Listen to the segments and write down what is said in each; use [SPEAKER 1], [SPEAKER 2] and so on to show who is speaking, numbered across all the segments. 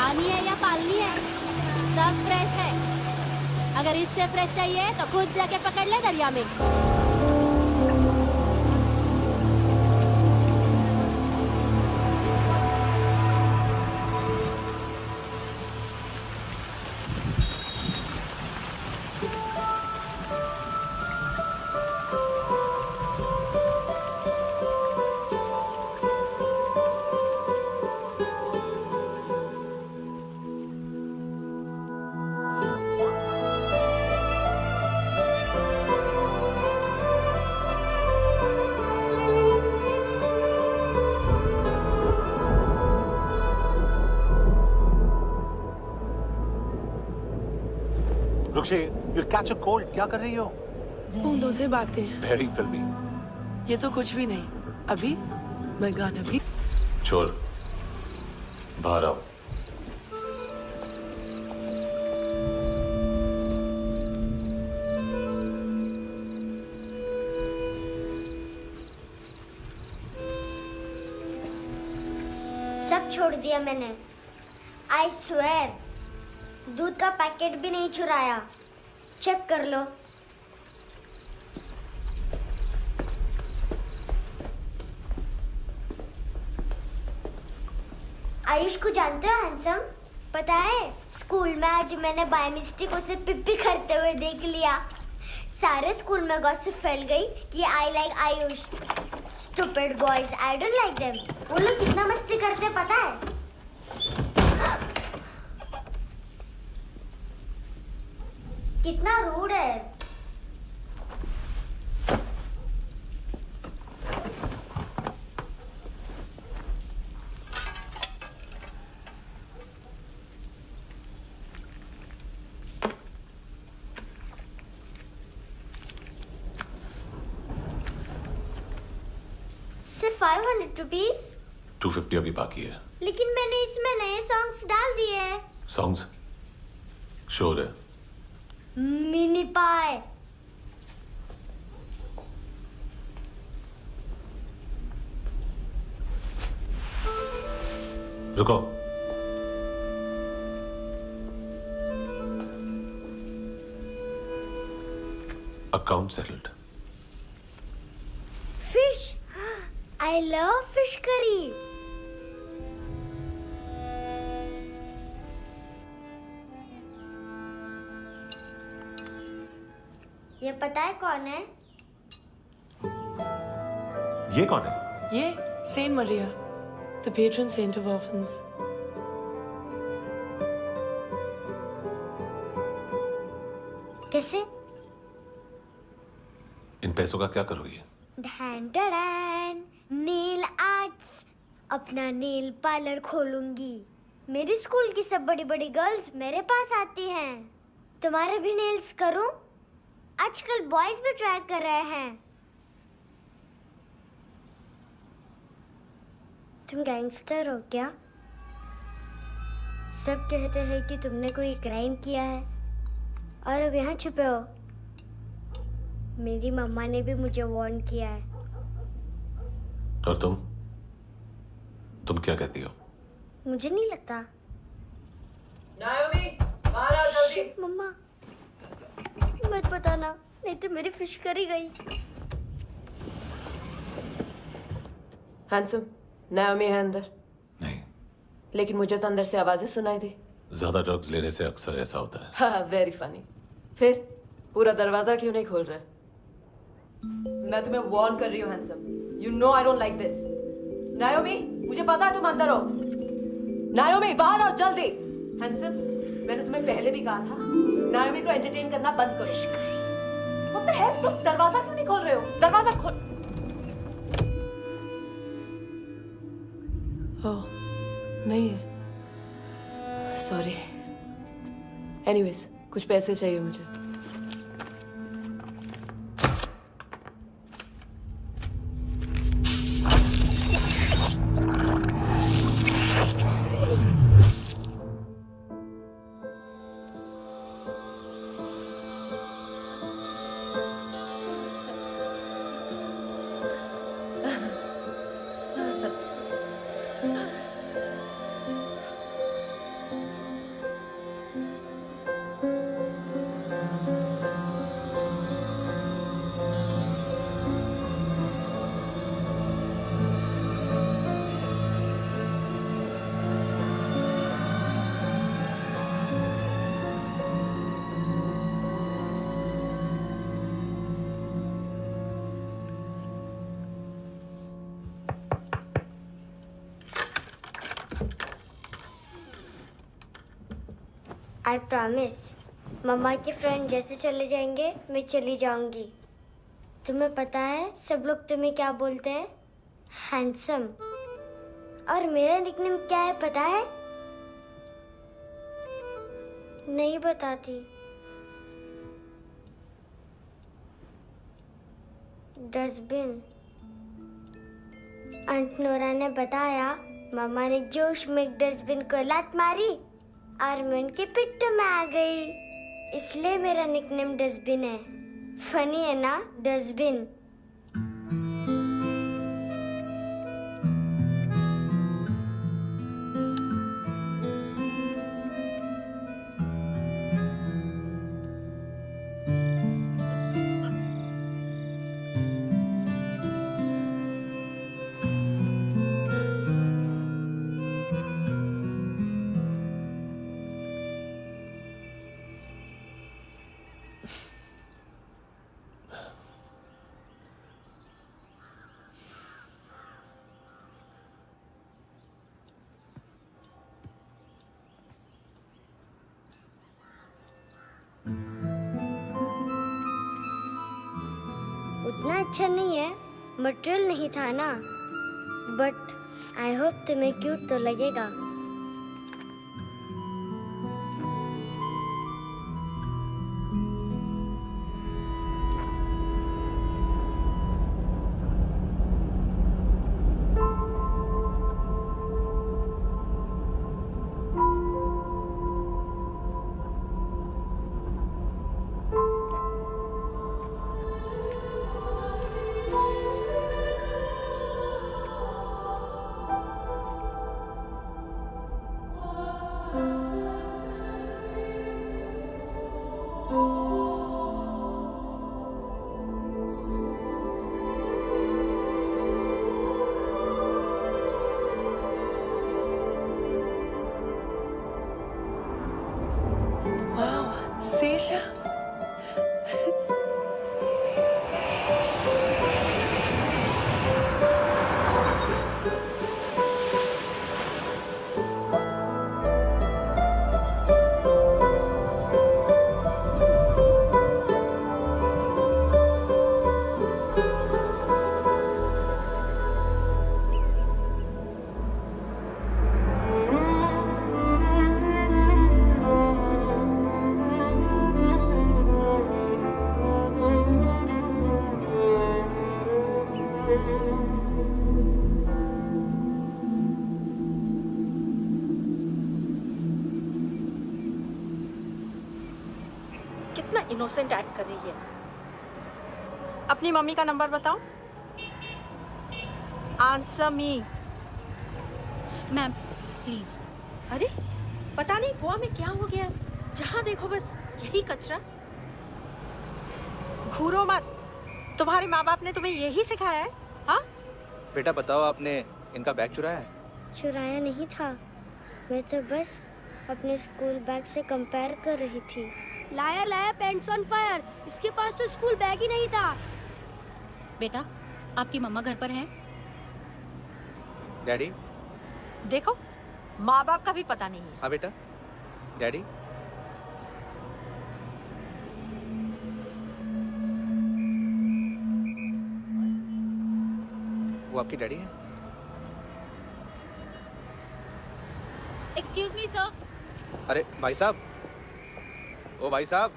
[SPEAKER 1] पानी है या पालनी है, सब फ्रेश है। अगर इससे फ्रेश चाहिए तो खुद जाके पकड़ ले दरिया में।
[SPEAKER 2] रुक्षी, you'll catch a cold. क्या कर रही हो?
[SPEAKER 3] बूंदों से बातें।
[SPEAKER 2] Very filmy.
[SPEAKER 3] ये तो कुछ भी नहीं। अभी मैं गाना भी।
[SPEAKER 2] छोड़, बाहर आओ।
[SPEAKER 4] सब छोड़ दिया मैंने। I swear, दूध का पैकेट भी नहीं चुराया। चेक कर लो। आयुष को जानते हो हैंडसम? पता है, स्कूल में आज मैंने बाय मिस्टेक उसे पिप्पी करते हुए देख लिया। सारे स्कूल में गॉसिप फैल गई कि I like Ayush. Stupid boys, I don't like them. वो लोग कितना मस्ती करते पता है? कितना रूड है। सिर्फ 500 रुपीस?
[SPEAKER 2] 250 अभी बाकी है।
[SPEAKER 4] लेकिन मैंने इसमें नए सॉन्ग्स डाल दिए हैं।
[SPEAKER 2] Songs? Sure है।
[SPEAKER 4] मिनी पाए।
[SPEAKER 2] रुको। Account settled.
[SPEAKER 4] Fish. I love fish curry. ये पता है कौन है?
[SPEAKER 2] ये कौन है?
[SPEAKER 3] ये saint Maria, the patron saint of orphans.
[SPEAKER 4] कैसे?
[SPEAKER 2] इन पैसों का क्या करोगी?
[SPEAKER 4] ढैन ढैन, नेल आर्ट्स। अपना नेल पार्लर खोलूंगी। मेरी स्कूल की सब बड़ी बड़ी गर्ल्स मेरे पास आती हैं। तुम्हारे भी नेल्स करूं? आजकल बॉयज भी ट्राई कर रहे हैं। तुम गैंगस्टर हो क्या? सब कहते हैं कि तुमने कोई क्राइम किया है और अब यहाँ छुपे हो। मेरी मम्मा ने भी मुझे वार्न किया है।
[SPEAKER 2] और तुम क्या कहती हो?
[SPEAKER 4] मुझे नहीं लगता।
[SPEAKER 3] नायोमी, बाहर आओ जल्दी।
[SPEAKER 4] शिट, मम्मा मत बताना, नहीं तो मेरी फिश करी गई।
[SPEAKER 5] हैंडसम, नायोमी है अंदर।
[SPEAKER 2] नहीं।
[SPEAKER 5] लेकिन मुझे तो अंदर से आवाजें सुनाई दी।
[SPEAKER 2] ज्यादा ड्रग्स लेने से अक्सर ऐसा होता है।
[SPEAKER 5] हाँ, वेरी फनी। फिर पूरा दरवाजा क्यों नहीं खोल रहा? मैं तुम्हें वार्न कर रही हूँ handsome. You know I don't like this. नायोमी, मुझे पता है तुम अंदर हो। नायोमी, बाहर आओ जल्दी। हैंडसम, मैंने तुम्हें पहले भी कहा था नायोमी को एंटरटेन करना बंद करो। What the hell? तुम दरवाजा क्यों नहीं खोल रहे हो? दरवाजा खोल। ओह, नहीं है। सॉरी। एनीवेज, कुछ पैसे चाहिए मुझे।
[SPEAKER 4] I promise. मम्मा के फ्रेंड जैसे चले जाएंगे मैं चली जाऊंगी। तुम्हें पता है सब लोग तुम्हें क्या बोलते हैं? हैंडसम। और मेरा निकनेम क्या है पता है? नहीं बताती। डस्टबिन। आंट नोरा ने बताया मामा ने जोश में एक डस्टबिन को लात मारी और मैं उनके पिट्ठू में आ गई, इसलिए मेरा निकनेम डस्टबिन है। फनी है ना डस्टबिन? उतना अच्छा नहीं है, मटेरियल नहीं था ना, बट आई होप तुम्हें क्यूट तो लगेगा।
[SPEAKER 3] Wow, seashells.
[SPEAKER 6] कितना इनोसेंट एक्ट कर रही है। अपनी मम्मी का नंबर बताओ। Answer me.
[SPEAKER 1] Ma'am please.
[SPEAKER 6] अरे पता नहीं गोवा में क्या हो गया, जहाँ देखो बस यही कचरा। घूरो मत, तुम्हारे माँ बाप ने तुम्हें यही सिखाया है? हाँ
[SPEAKER 7] बेटा बताओ, आपने इनका बैग चुराया है?
[SPEAKER 4] चुराया नहीं था, मैं तो बस अपने स्कूल बैग से कंपेयर कर रही थी।
[SPEAKER 1] लाया लाया पेंट्स ऑन फायर, इसके पास तो स्कूल बैग ही नहीं था। बेटा आपकी मम्मा घर पर है?
[SPEAKER 7] डैडी?
[SPEAKER 6] देखो, माँ बाप का भी पता नहीं है।
[SPEAKER 7] हाँ बेटा। डैडी? वो आपकी डैडी है?
[SPEAKER 1] Excuse me sir.
[SPEAKER 7] अरे भाई साहब, ओ भाई साहब।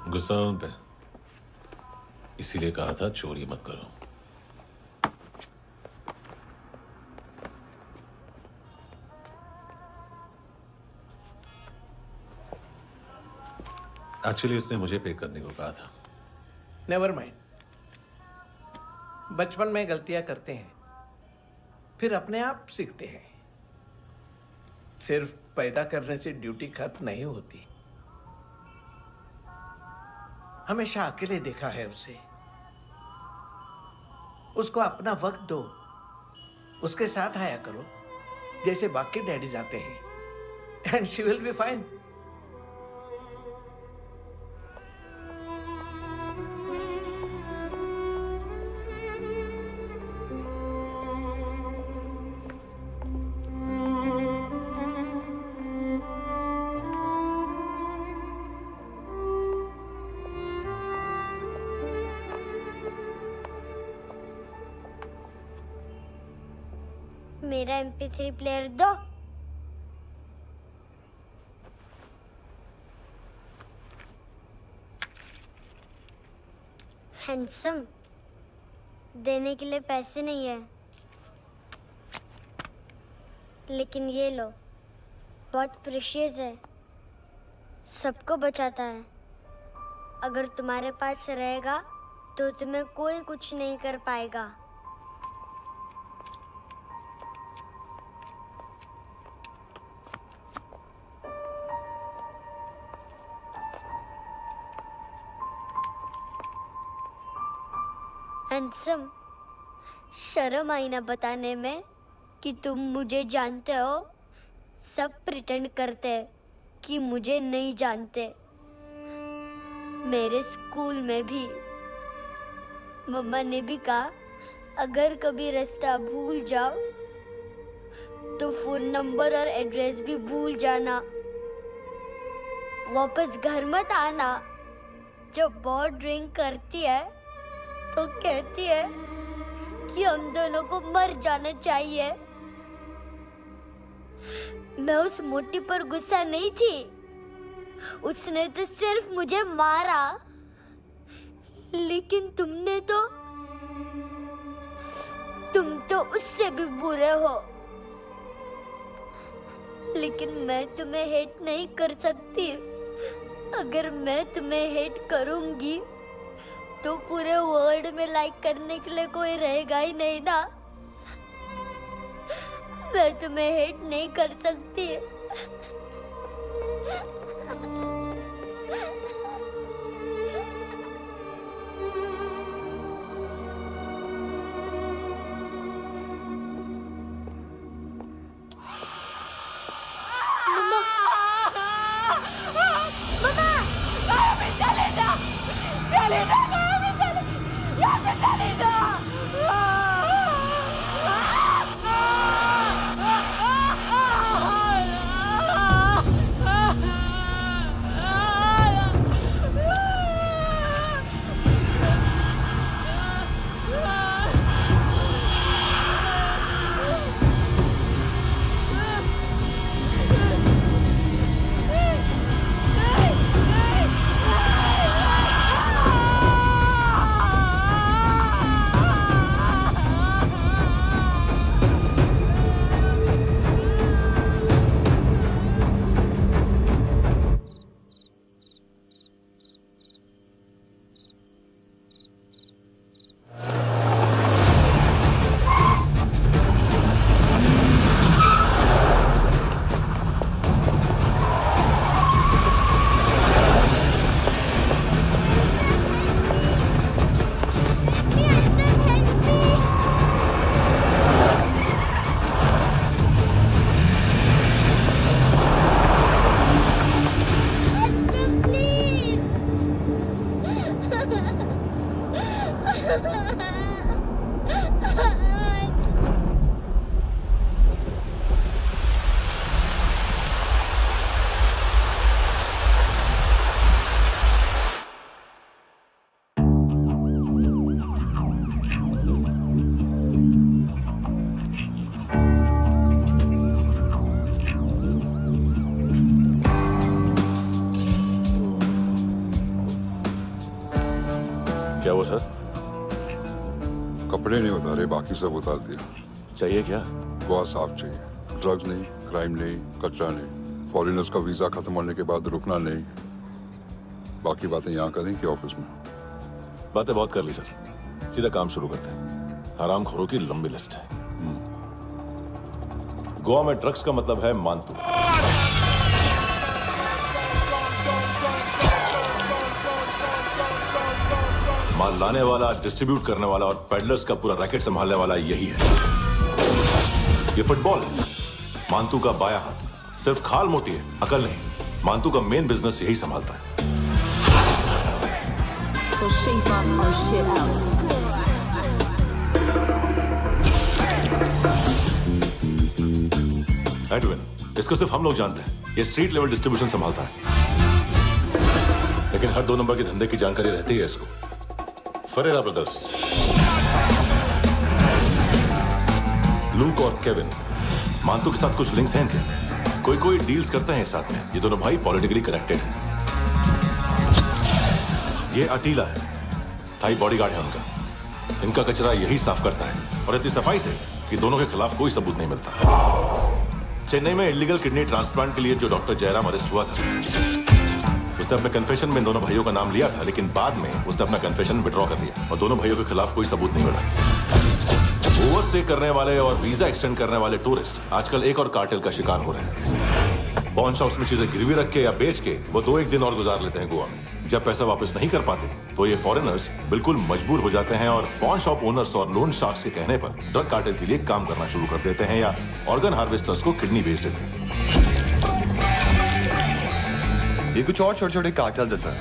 [SPEAKER 2] गुस्सा है उन पे, इसीलिए कहा था चोरी मत करो। एक्चुअली उसने मुझे पे करने को कहा था।
[SPEAKER 8] नेवर माइंड, बचपन में गलतियां करते हैं, फिर अपने आप सीखते हैं। सिर्फ पैदा करने से ड्यूटी खत्म नहीं होती। हमेशा अकेले देखा है उसे। उसको अपना वक्त दो, उसके साथ आया करो जैसे बाकी डैडीज आते हैं, and she will be fine.
[SPEAKER 4] मेरा MP3 प्लेयर दो। हैंडसम, देने के लिए पैसे नहीं है, लेकिन ये लो, बहुत प्रेशियस है, सबको बचाता है। अगर तुम्हारे पास रहेगा तो तुम्हें कोई कुछ नहीं कर पाएगा। हैंडसम, शर्म आई ना बताने में कि तुम मुझे जानते हो। सब प्रिटेंड करते हैं कि मुझे नहीं जानते। मेरे स्कूल में भी मम्मा ने भी कहा, अगर कभी रास्ता भूल जाओ तो फोन नंबर और एड्रेस भी भूल जाना, वापस घर मत आना। जब बहुत ड्रिंक करती है तो कहती है कि हम दोनों को मर जाना चाहिए। मैं उस मोटी पर गुस्सा नहीं थी, उसने तो सिर्फ मुझे मारा, लेकिन तुम तो उससे भी बुरे हो। लेकिन मैं तुम्हें हेट नहीं कर सकती। अगर मैं तुम्हें हेट करूंगी तो पूरे वर्ल्ड में लाइक करने के लिए कोई रहेगा ही नहीं ना। मैं तुम्हें हेट नहीं कर सकती।
[SPEAKER 2] क्या हुआ सर?
[SPEAKER 9] कपड़े नहीं उतारे, बाकी सब उतार दिया।
[SPEAKER 2] चाहिए क्या?
[SPEAKER 9] बहुत साफ चाहिए। ड्रग्स नहीं, क्राइम नहीं, कचरा नहीं। फॉरेनर्स का वीजा खत्म होने के बाद रुकना नहीं। बाकी बातें यहाँ करें कि ऑफिस में?
[SPEAKER 2] बातें बहुत कर ली सर, सीधा काम शुरू करते हैं। हरामखोरों की लंबी लिस्ट है। गोवा में ड्रग्स का मतलब है मानतू। माल लाने वाला, डिस्ट्रीब्यूट करने वाला और पेडलर्स का पूरा रैकेट संभालने वाला यही है। ये फुटबॉल है, मानतू का बायां हाथ। सिर्फ खाल मोटी है, अकल नहीं। मानतू का मेन बिजनेस यही संभालता है।
[SPEAKER 10] So shape up or shit out.
[SPEAKER 2] Edwin, इसको सिर्फ हम लोग जानते हैं। ये स्ट्रीट लेवल डिस्ट्रीब्यूशन संभालता है, लेकिन हर 2 नंबर के धंधे की जानकारी रहती है इसको। फरेरा ब्रदर्स, लूक और केविन, मानतू के साथ कुछ लिंक्स हैं इनके। कोई डील्स करते हैं साथ में। ये दोनों भाई पॉलिटिकली कनेक्टेड हैं। ये अटीला है, थाई बॉडीगार्ड है उनका। इनका कचरा यही साफ करता है और इतनी सफाई से कि दोनों के खिलाफ कोई सबूत नहीं मिलता। चेन्नई में इलीगल किडनी ट्रांसप्लांट के लिए जो डॉक्टर जयराम अरेस्ट हुआ था, उसने अपने कन्फेशन में इन दोनों भाइयों का नाम लिया था, लेकिन बाद में उसने अपना कन्फेशन विड्रॉ कर दिया और दोनों भाइयों के खिलाफ कोई सबूत नहीं मिला। ओवरस्टे करने वाले और वीजा एक्सटेंड करने वाले टूरिस्ट आजकल एक और कार्टेल का शिकार हो रहे हैं। पॉन शॉप्स में चीजें गिरवी रख के या बेच के वो 2-1 दिन और गुजार लेते हैं गोवा में। जब पैसा वापस नहीं कर पाते तो ये फॉरेनर्स बिल्कुल मजबूर हो जाते हैं और पॉन शॉप ओनर्स और लोन शार्क्स के कहने पर ड्रग कार्टेल के लिए काम करना शुरू कर देते हैं या ऑर्गन हार्वेस्टर्स को किडनी बेच देते हैं।
[SPEAKER 11] ये कुछ और छोटे छोटे कार्टेल्स है सर।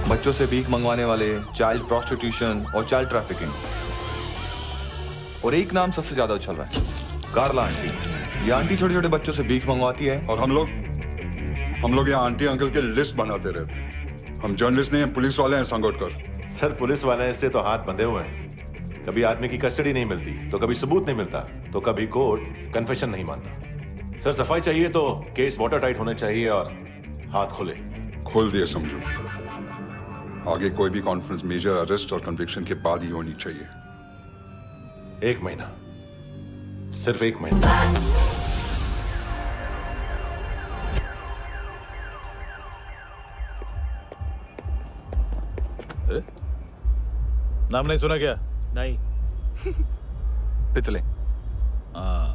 [SPEAKER 11] बच्चों से भीख मंगवाने वाले, चाइल्ड प्रोस्टिट्यूशन और चाइल्ड ट्रैफिकिंग। और एक नाम सबसे ज्यादा उछल रहा है, कार्ला आंटी। ये आंटी छोटे छोटे बच्चों से भीख मंगवाती है
[SPEAKER 9] और हम लोग यहाँ आंटी अंकल के लिस्ट बनाते रहते हैं। हम जर्नलिस्ट नहीं हैं, पुलिस वाले हैं संगोटकर।
[SPEAKER 2] सर पुलिस वाले हैं, इससे तो हाथ बंधे हुए हैं। कभी आदमी की कस्टडी नहीं मिलती तो कभी सबूत नहीं मिलता तो कभी कोर्ट कन्फेशन नहीं मानता। सर सफाई चाहिए तो केस वाटर टाइट होने चाहिए और हाथ खुले।
[SPEAKER 9] खोल दिए समझो। आगे कोई भी कॉन्फ्रेंस मेजर अरेस्ट और कन्विक्शन के बाद ही होनी चाहिए।
[SPEAKER 2] 1 महीना, सिर्फ 1 महीना।
[SPEAKER 12] नाम नहीं सुना क्या?
[SPEAKER 7] नहीं।
[SPEAKER 11] पितले।
[SPEAKER 12] हाँ,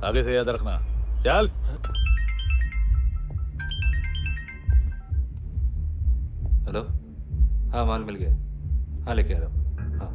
[SPEAKER 12] आगे से याद रखना। चल।
[SPEAKER 13] हेलो, हाँ माल मिल गया। हाँ लेके आ रहा हूँ। हाँ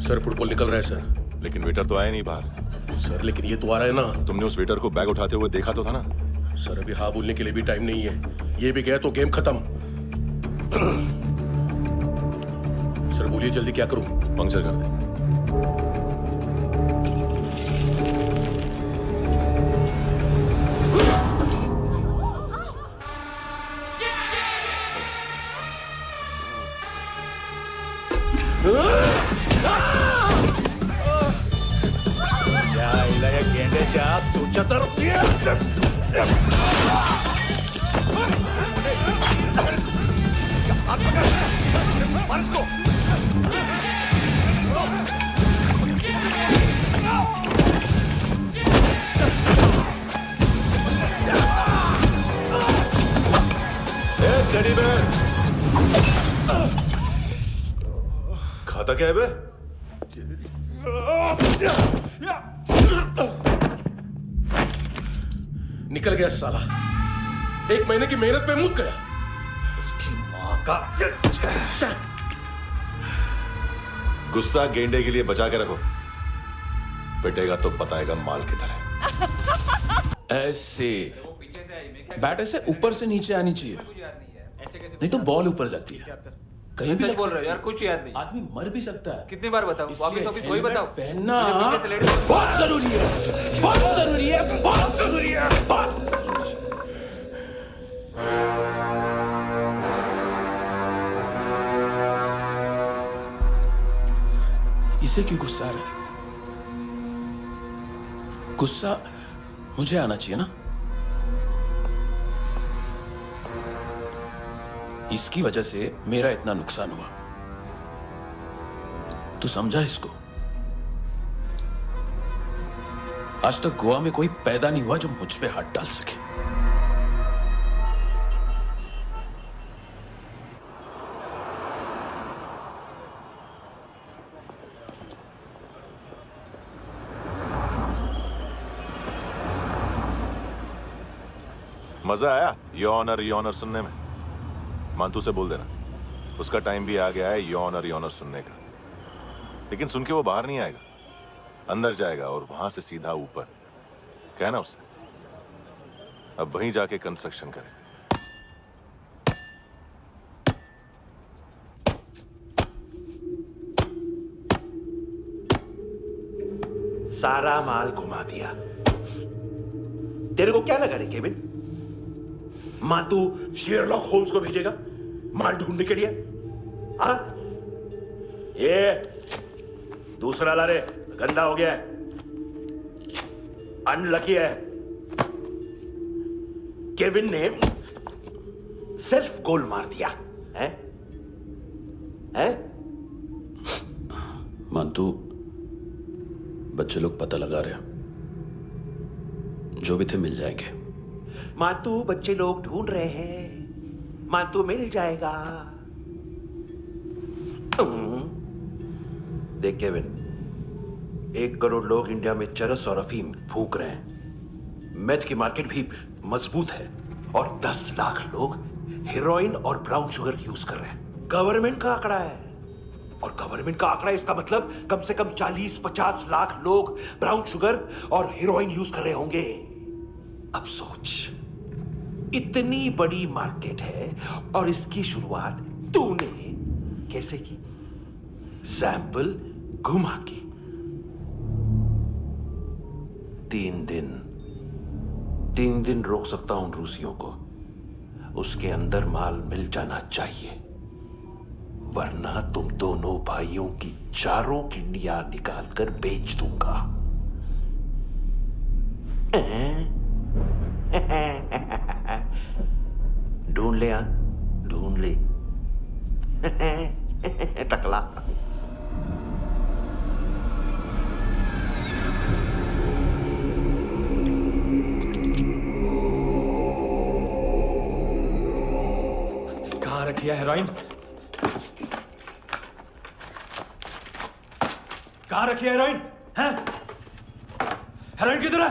[SPEAKER 14] सर फुटबॉल निकल रहा है सर।
[SPEAKER 2] लेकिन वेटर तो आया नहीं बाहर।
[SPEAKER 14] सर लेकिन ये तो आ रहा है ना।
[SPEAKER 2] तुमने उस वेटर को बैग उठाते हुए देखा तो था ना?
[SPEAKER 14] सर अभी हाँ बोलने के लिए भी टाइम नहीं है। ये भी गया तो गेम खत्म। सर बोलिए जल्दी क्या करूं?
[SPEAKER 2] पंक्चर कर दे। खाता क्या है बे?
[SPEAKER 14] निकल गया साला। 1 महीने की मेहनत पे मुक गया। इसकी माँ का
[SPEAKER 2] गुस्सा गेंडे के लिए बचा के रखो, पिटेगा तो बताएगा माल किधर है।
[SPEAKER 14] ऐसे बैट ऐसे ऊपर से नीचे आनी चाहिए, नहीं तो बॉल ऊपर जाती है। कहीं भी
[SPEAKER 13] बोल रहे हो यार, कुछ याद नहीं।
[SPEAKER 14] आदमी मर भी सकता है।
[SPEAKER 13] कितनी बार बताऊं? वापस ऑफिस वही बताओ।
[SPEAKER 14] पहनना बहुत जरूरी है, बहुत जरूरी है, बहुत जरूरी है, बहुत जरूरी है। इसे क्यों गुस्सा आ रहा है? गुस्सा मुझे आना चाहिए ना। इसकी वजह से मेरा इतना नुकसान हुआ। तू समझा इसको? आज तक गोवा में कोई पैदा नहीं हुआ जो मुझ पे हाथ डाल सके।
[SPEAKER 2] मजा आया योनर सुनने में? मानतू से बोल देना उसका टाइम भी आ गया है योनर सुनने का। लेकिन सुन के वो बाहर नहीं आएगा, अंदर जाएगा और वहां से सीधा ऊपर। कहना उससे, अब वहीं जाके कंस्ट्रक्शन करे।
[SPEAKER 15] सारा माल घुमा दिया। तेरे को क्या लगा रे केविन? मां तू शेरलॉक होम्स को भेजेगा माल ढूंढने के लिए? हाँ, ये दूसरा ला रे, गंदा हो गया है, अनलकी है। केविन ने सेल्फ गोल मार दिया है?
[SPEAKER 14] मानतू, बच्चे लोग पता लगा रहे हैं, जो भी थे मिल जाएंगे।
[SPEAKER 15] मानतू, बच्चे लोग ढूंढ रहे हैं, मानतू मिल जाएगा। देख केविन, 1 करोड़ लोग इंडिया में चरस और अफीम फूंक रहे हैं। मेथ की मार्केट भी मजबूत है और 10 लाख लोग हेरोइन और ब्राउन शुगर यूज कर रहे हैं। गवर्नमेंट का आंकड़ा है, और गवर्नमेंट का आंकड़ा, इसका मतलब कम से कम 40-50 लाख लोग ब्राउन शुगर और हेरोइन यूज कर रहे होंगे। अब सोच, इतनी बड़ी मार्केट है और इसकी शुरुआत तूने कैसे की? सैंपल घुमा के। 3 दिन रोक सकता हूं रूसियों को, उसके अंदर माल मिल जाना चाहिए, वरना तुम दोनों भाइयों की चारों किडनियां निकाल कर बेच दूंगा। ढूंढ ले, ढूंढ ले टकला।
[SPEAKER 14] कहाँ रखी है हेरोइन? कहाँ रखी है हेरोइन? हैं? हेरोइन किधर है?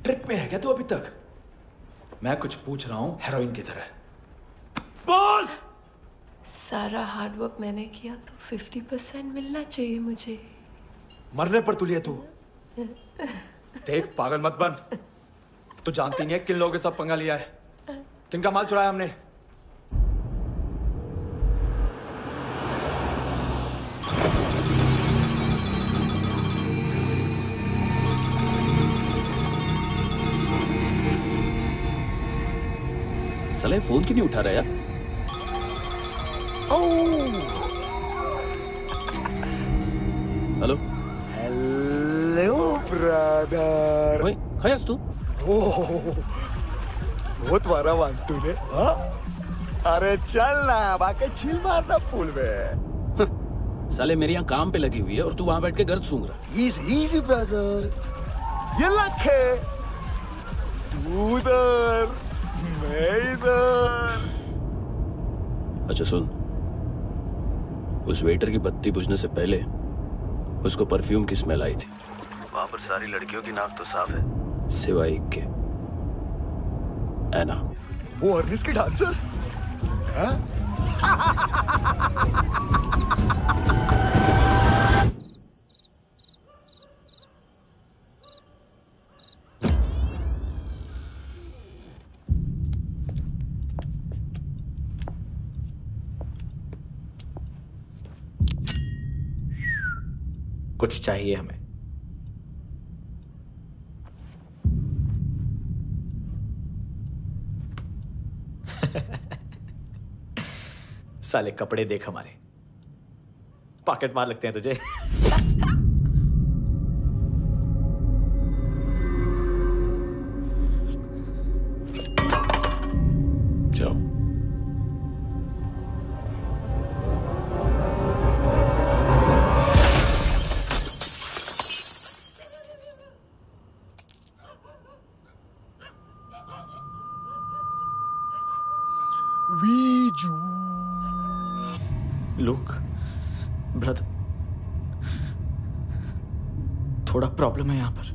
[SPEAKER 14] ट्रिप में है क्या तू अभी तक? मैं कुछ पूछ रहा हूं, हेरोइन किधर है? बोल!
[SPEAKER 3] सारा हार्ड वर्क मैंने किया तो 50% मिलना चाहिए मुझे।
[SPEAKER 14] मरने पर तुलिए तू। देख, पागल मत बन। तू जानती नहीं है किन लोगों के साथ पंगा लिया है, किनका माल चुराया हमने।
[SPEAKER 16] साले फोन क्यों नहीं उठा रहा यार? Hello
[SPEAKER 17] hello brother.
[SPEAKER 16] ओए, खयास तू?
[SPEAKER 17] बहुत मारा मानतू ने। हाँ? अरे चल ना, बाकी छील मारना पूल में।
[SPEAKER 16] साले मेरी यहाँ काम पे लगी हुई है और तू वहां बैठ के गर्द सूंघ रहा।
[SPEAKER 17] इजी ब्रदर, ये लक है। तू उधर, मैं इधर।
[SPEAKER 16] अच्छा सुन, उस वेटर की बत्ती बुझने से पहले उसको परफ्यूम की स्मेल आई थी। वहां पर सारी लड़कियों की नाक तो साफ है, सिवाय एक के, एना।
[SPEAKER 17] वो अर्निस की डांसर? हाँ?
[SPEAKER 7] कुछ चाहिए हमें। साले कपड़े देख हमारे, पॉकेट मार लगते हैं तुझे।
[SPEAKER 14] जाओ।
[SPEAKER 7] लुक ब्रदर, थोड़ा प्रॉब्लम है यहाँ पर।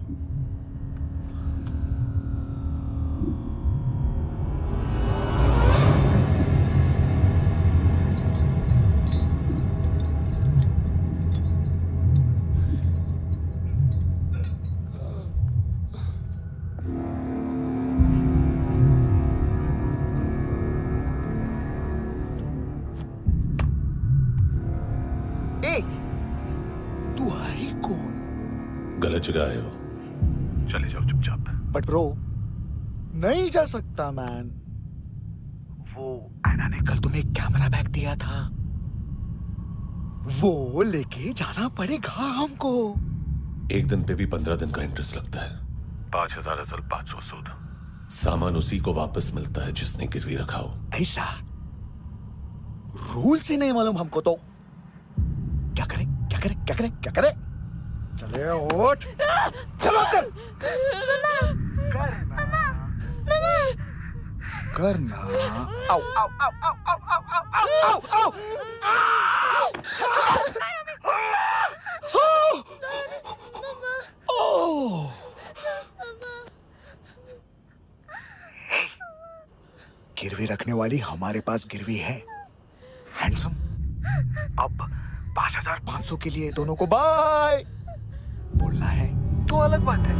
[SPEAKER 17] तू है कौन?
[SPEAKER 2] गलत जगह आए हो, चले जाओ चुपचाप।
[SPEAKER 17] बट ब्रो, नहीं जा सकता मैन। वो एना ने कल तुम्हें कैमरा बैग दिया था, वो लेके जाना पड़ेगा हमको।
[SPEAKER 2] एक दिन पे भी 15 दिन का इंटरेस्ट लगता है। 5,000 असल 500 सूद। सामान उसी को वापस मिलता है जिसने गिरवी रखा हो।
[SPEAKER 17] ऐसा रूल्स ही नहीं मालूम हमको तो। क्या करें क्या करें क्या करें क्या करें? चले उठ, चलो कर करना। आओ आओ आओ आओ आओ आओ आओ आओ आओ। गिरवी रखने वाली हमारे पास गिरवी है। हैंडसम, अब 5,500 के लिए दोनों को बाय बोलना है तो अलग बात है।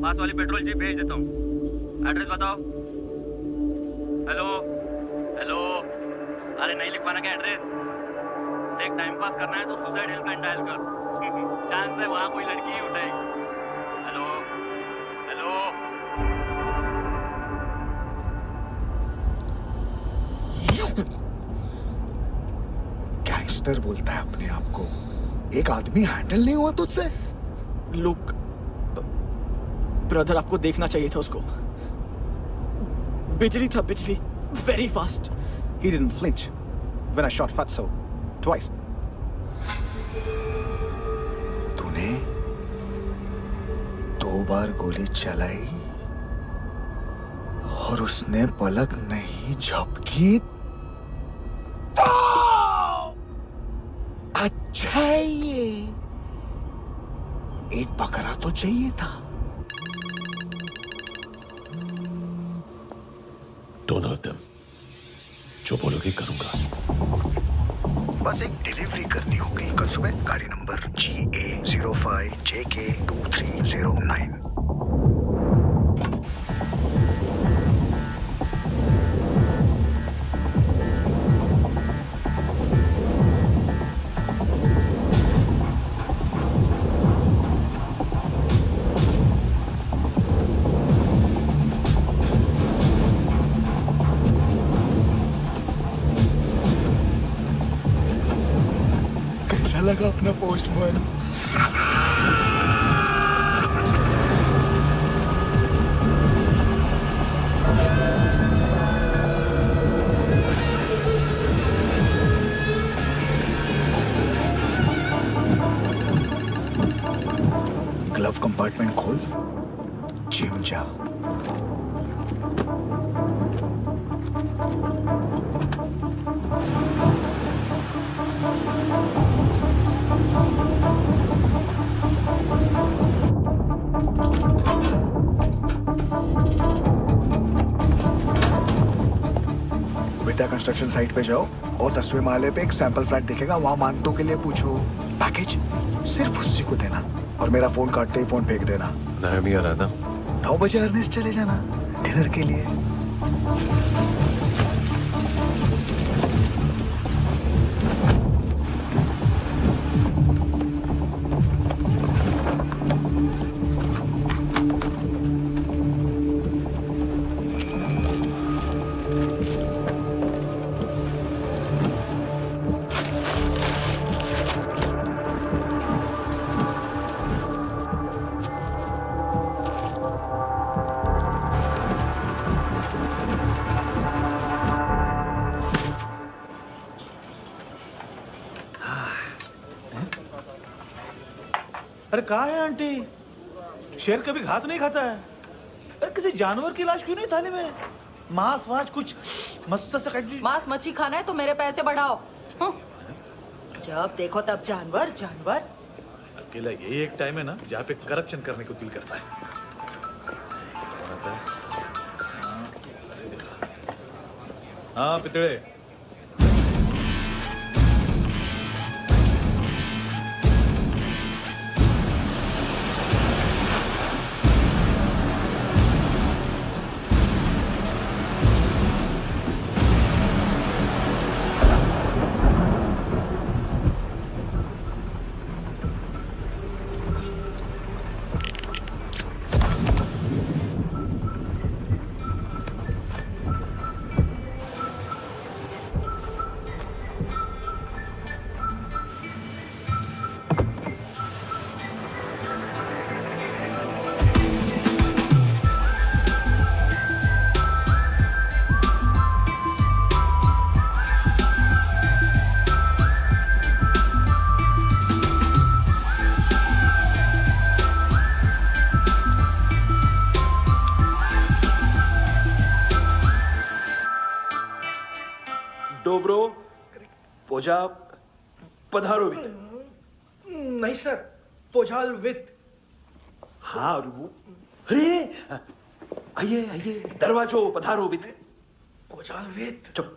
[SPEAKER 18] पास वाली पेट्रोल जीप भेज देता हूँ। एड्रेस बताओ। हेलो हेलो, अरे नहीं लिख पाना क्या एड्रेस? देख, टाइम पास करना है तो सुसाइड हेल्पलाइन डायल कर। चांस है वहाँ कोई लड़की ही उठाएगी। Hello hello.
[SPEAKER 17] गैंगस्टर बोलता है अपने आप को। एक आदमी हैंडल नहीं हुआ तुझसे?
[SPEAKER 7] लुक ब्रदर, आपको देखना चाहिए था उसको। बिजली था, बिजली, very fast.
[SPEAKER 14] He didn't flinch when I shot Fatso twice.
[SPEAKER 17] तूने 2 बार गोली चलाई और उसने पलक नहीं झपकी तो अच्छा है ये। एक बकरा तो चाहिए था।
[SPEAKER 2] Don't hurt them. जो बोलोगे करूंगा।
[SPEAKER 17] बस एक डिलीवरी करनी होगी कल सुबह। गाड़ी नंबर GA05JK2309। लगा अपना पोस्टमैन। ग्लव कंपार्टमेंट खोल, जिम जा। कंस्ट्रक्शन साइट पे जाओ और 10वें माले पे एक सैंपल फ्लैट दिखेगा, वहां मानतो के लिए पूछो। पैकेज सिर्फ उसी को देना और मेरा फोन काटते ही फोन फेंक देना।
[SPEAKER 2] नायोमी आ रहा ना?
[SPEAKER 17] 9 बजे अर्नेस्ट चले जाना डिनर के लिए।
[SPEAKER 14] अरे कहाँ है आंटी? शेर कभी घास नहीं खाता है। अरे किसी जानवर की लाश क्यों नहीं थाली में? मांस वाच कुछ मस्त सा
[SPEAKER 5] मांस मच्छी खाना है तो मेरे पैसे बढ़ाओ। जब देखो तब जानवर जानवर।
[SPEAKER 12] अकेला यही एक टाइम है ना जहाँ पे करप्शन करने को दिल करता है। हाँ पितड़े,
[SPEAKER 15] डोब्रो पोजा पधारोवित।
[SPEAKER 8] नहीं सर, पोजाल विथ।
[SPEAKER 15] हाँ अरे आइए आइए, दरवाजो पधारोवित।
[SPEAKER 8] पोजाल विथ।
[SPEAKER 15] चुप।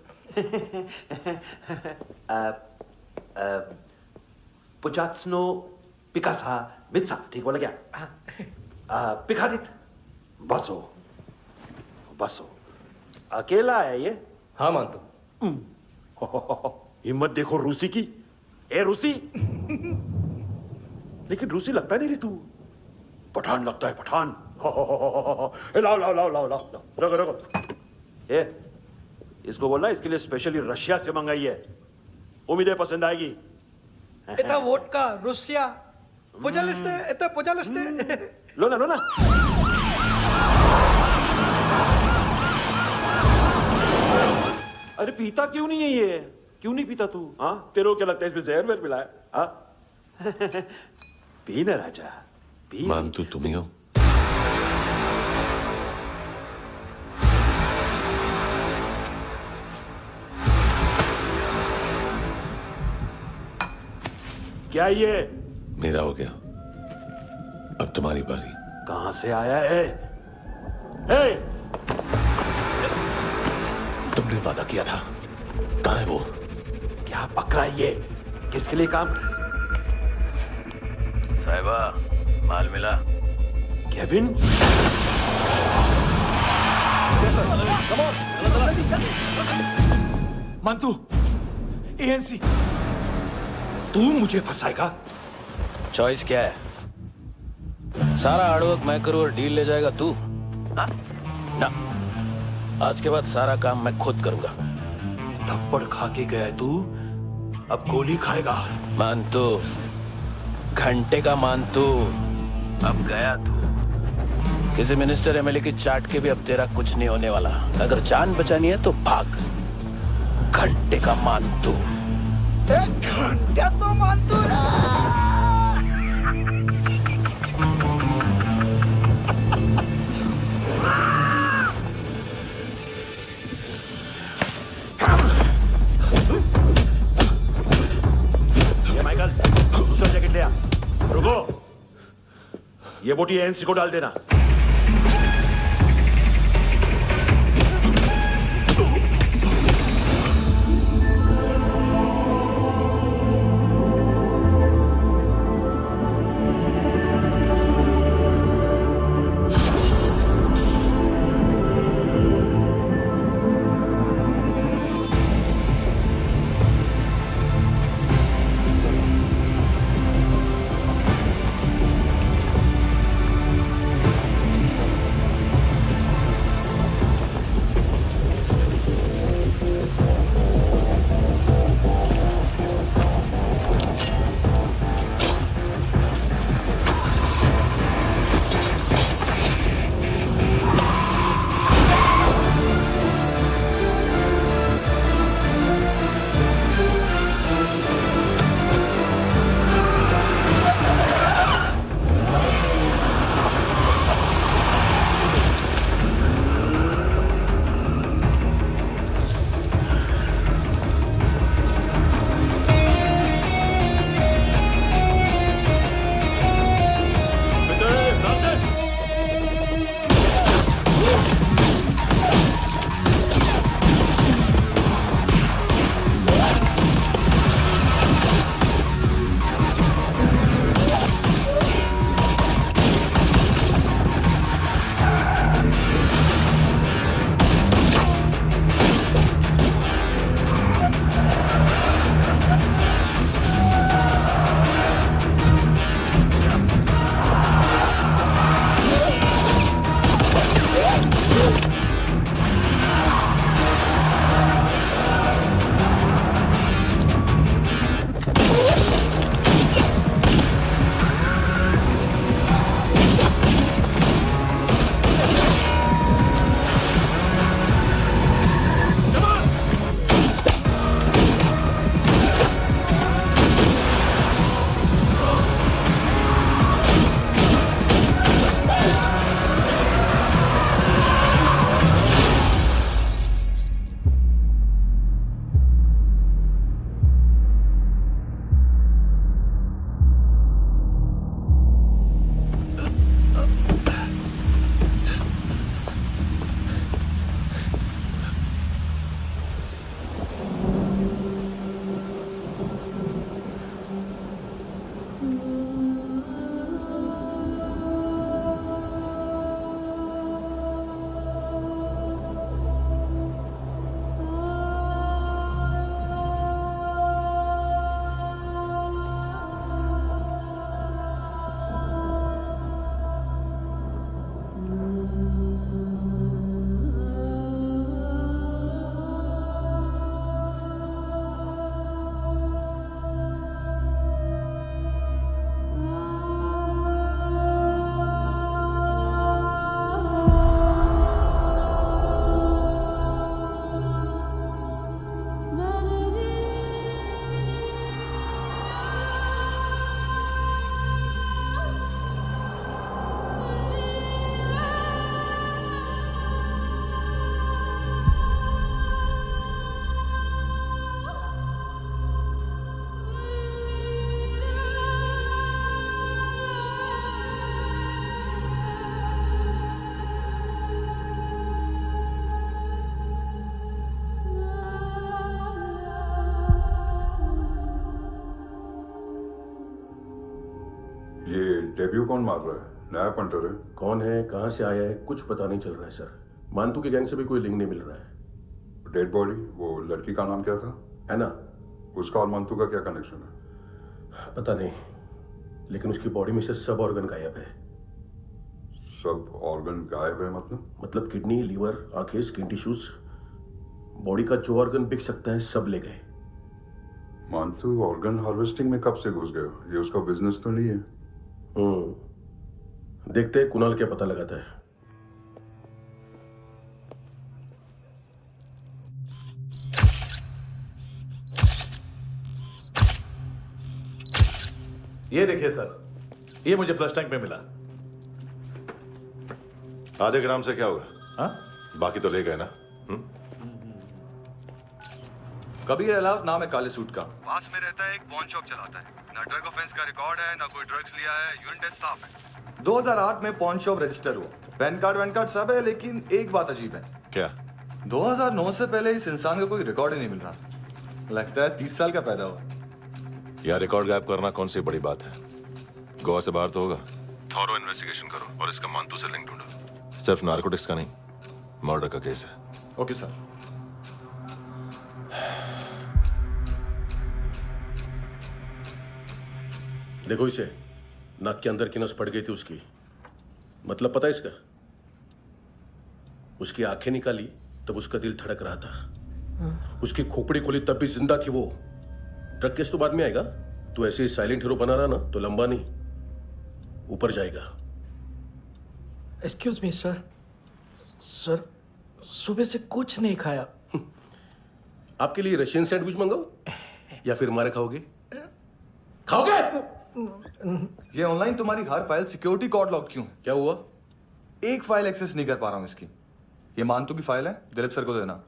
[SPEAKER 15] पुचात्सनो पिकासा मित्सा, ठीक बोला क्या? पिखादित बसो बसो। अकेला है ये?
[SPEAKER 13] हाँ मानतो।
[SPEAKER 15] हिम्मत देखो रूसी की। ए रूसी, लेकिन रूसी लगता नहीं रे तू, पठान लगता है पठान। लाओ लाओ लाओ लाओ लाओ, रखो रखो। ए इसको बोलना इसके लिए स्पेशली रशिया से मंगाई है, उम्मीद है पसंद आएगी।
[SPEAKER 8] इतना वोडका रुसिया पोजालिस्ते, इतना पोजालिस्ते।
[SPEAKER 15] लो ना लो ना। अरे पीता क्यों नहीं है ये? क्यों नहीं पीता तू? हाँ तेरे को क्या लगता है इसमें जहर वहर मिला है? हाँ पी ना राजा पी।
[SPEAKER 2] मानतू तुम ही हो?
[SPEAKER 15] क्या ये?
[SPEAKER 2] मेरा हो गया, अब तुम्हारी बारी।
[SPEAKER 15] कहां से आया है? हे!
[SPEAKER 2] तुमने वादा किया था, कहां है वो?
[SPEAKER 15] क्या पकड़ा ये? किसके लिए काम?
[SPEAKER 16] साहिबा माल मिला?
[SPEAKER 15] केविन?
[SPEAKER 14] मानतू, एएनसी।
[SPEAKER 15] तू मुझे फंसाएगा?
[SPEAKER 16] चॉइस क्या है? सारा हार्डवर्क मैं करूं और डील ले जाएगा तू? ना, आज के बाद सारा काम मैं खुद करूंगा।
[SPEAKER 15] थप्पड़ खा के गया तू, अब गोली खाएगा।
[SPEAKER 16] मानतू, घंटे का मानतू, अब गया तू। किसी मिनिस्टर एमएलए की चाट के भी अब तेरा कुछ नहीं होने वाला। अगर जान बचानी है तो भाग। घंटे का मानतू।
[SPEAKER 17] एक घंटे तो मानतू
[SPEAKER 15] माइकल, दूसरा जैकेट ले आ। रुको, ये बोटी एएनसी को डाल देना।
[SPEAKER 9] डेब्यू कौन मार रहा है? नया पंटर है।
[SPEAKER 19] कौन है, कहाँ से आया है, कुछ पता नहीं चल रहा है सर। मानतू के गैंग से भी कोई लिंक नहीं मिल रहा है।
[SPEAKER 9] डेड बॉडी, वो लड़की का नाम क्या था?
[SPEAKER 19] है ना?
[SPEAKER 9] उसका और मानतू का क्या कनेक्शन है?
[SPEAKER 19] पता नहीं, लेकिन उसकी बॉडी में से सब ऑर्गन गायब है।
[SPEAKER 9] सब ऑर्गन गायब है
[SPEAKER 19] मतलब किडनी, लीवर, आंखें, स्किन टिश्यूज, बॉडी का जो ऑर्गन बिक सकता है सब ले गए।
[SPEAKER 9] मानतू ऑर्गन हार्वेस्टिंग में कब से घुस गए? ये उसका बिजनेस तो नहीं है?
[SPEAKER 19] देखते हैं कुणाल क्या पता लगाता है।
[SPEAKER 12] ये देखिए सर, ये मुझे फ्लश टैंक में मिला।
[SPEAKER 2] आधे ग्राम से क्या होगा?
[SPEAKER 12] हाँ?
[SPEAKER 2] बाकी तो ले गए ना?
[SPEAKER 11] कबीर अलाउद नाम है काले सूट का। पास में रहता है, एक पॉन शॉप चलाता है। ना ड्रग ऑफेंस का रिकॉर्ड है, ना कोई ड्रग्स लिया है। यूरिन टेस्ट साफ है। 2008 में पॉन शॉप रजिस्टर हुआ। पैन कार्ड सब है, लेकिन एक बात अजीब है।
[SPEAKER 2] क्या?
[SPEAKER 11] 2009 से पहले इस इंसान का कोई रिकॉर्ड ही नहीं मिल रहा। लगता है 30 साल का पैदा हुआ।
[SPEAKER 2] यह रिकॉर्ड गायब करना कौन सी बड़ी बात है? गोवा से बाहर तो होगा। थॉरो इन्वेस्टिगेशन करो और इसका मानतू से लिंक ढूंढो। सिर्फ नारकोटिक्स का नहीं, मर्डर का केस है।
[SPEAKER 11] Okay sir.
[SPEAKER 19] देखो इसे, नाक के अंदर की नस पड़ गई थी उसकी। मतलब पता है इसका? उसकी आंखें निकाली तब उसका दिल धड़क रहा था। उसकी खोपड़ी खोली तब भी जिंदा थी वो। ड्रग केस तो बाद में आएगा। तो ऐसे ही साइलेंट हीरो बना रहा ना तो लंबा नहीं, ऊपर जाएगा।
[SPEAKER 14] एक्सक्यूज मी सर, सर सुबह से कुछ नहीं खाया।
[SPEAKER 19] आपके लिए रशियन सैंडविच मंगाओ या फिर मारे खाओगे? खाओगे?
[SPEAKER 11] ये ऑनलाइन तुम्हारी हर फाइल सिक्योरिटी कोड लॉक क्यों?
[SPEAKER 19] क्या हुआ?
[SPEAKER 11] एक फाइल एक्सेस नहीं कर पा रहा हूं इसकी। ये मानतू की फाइल है, दिलीप सर को देना।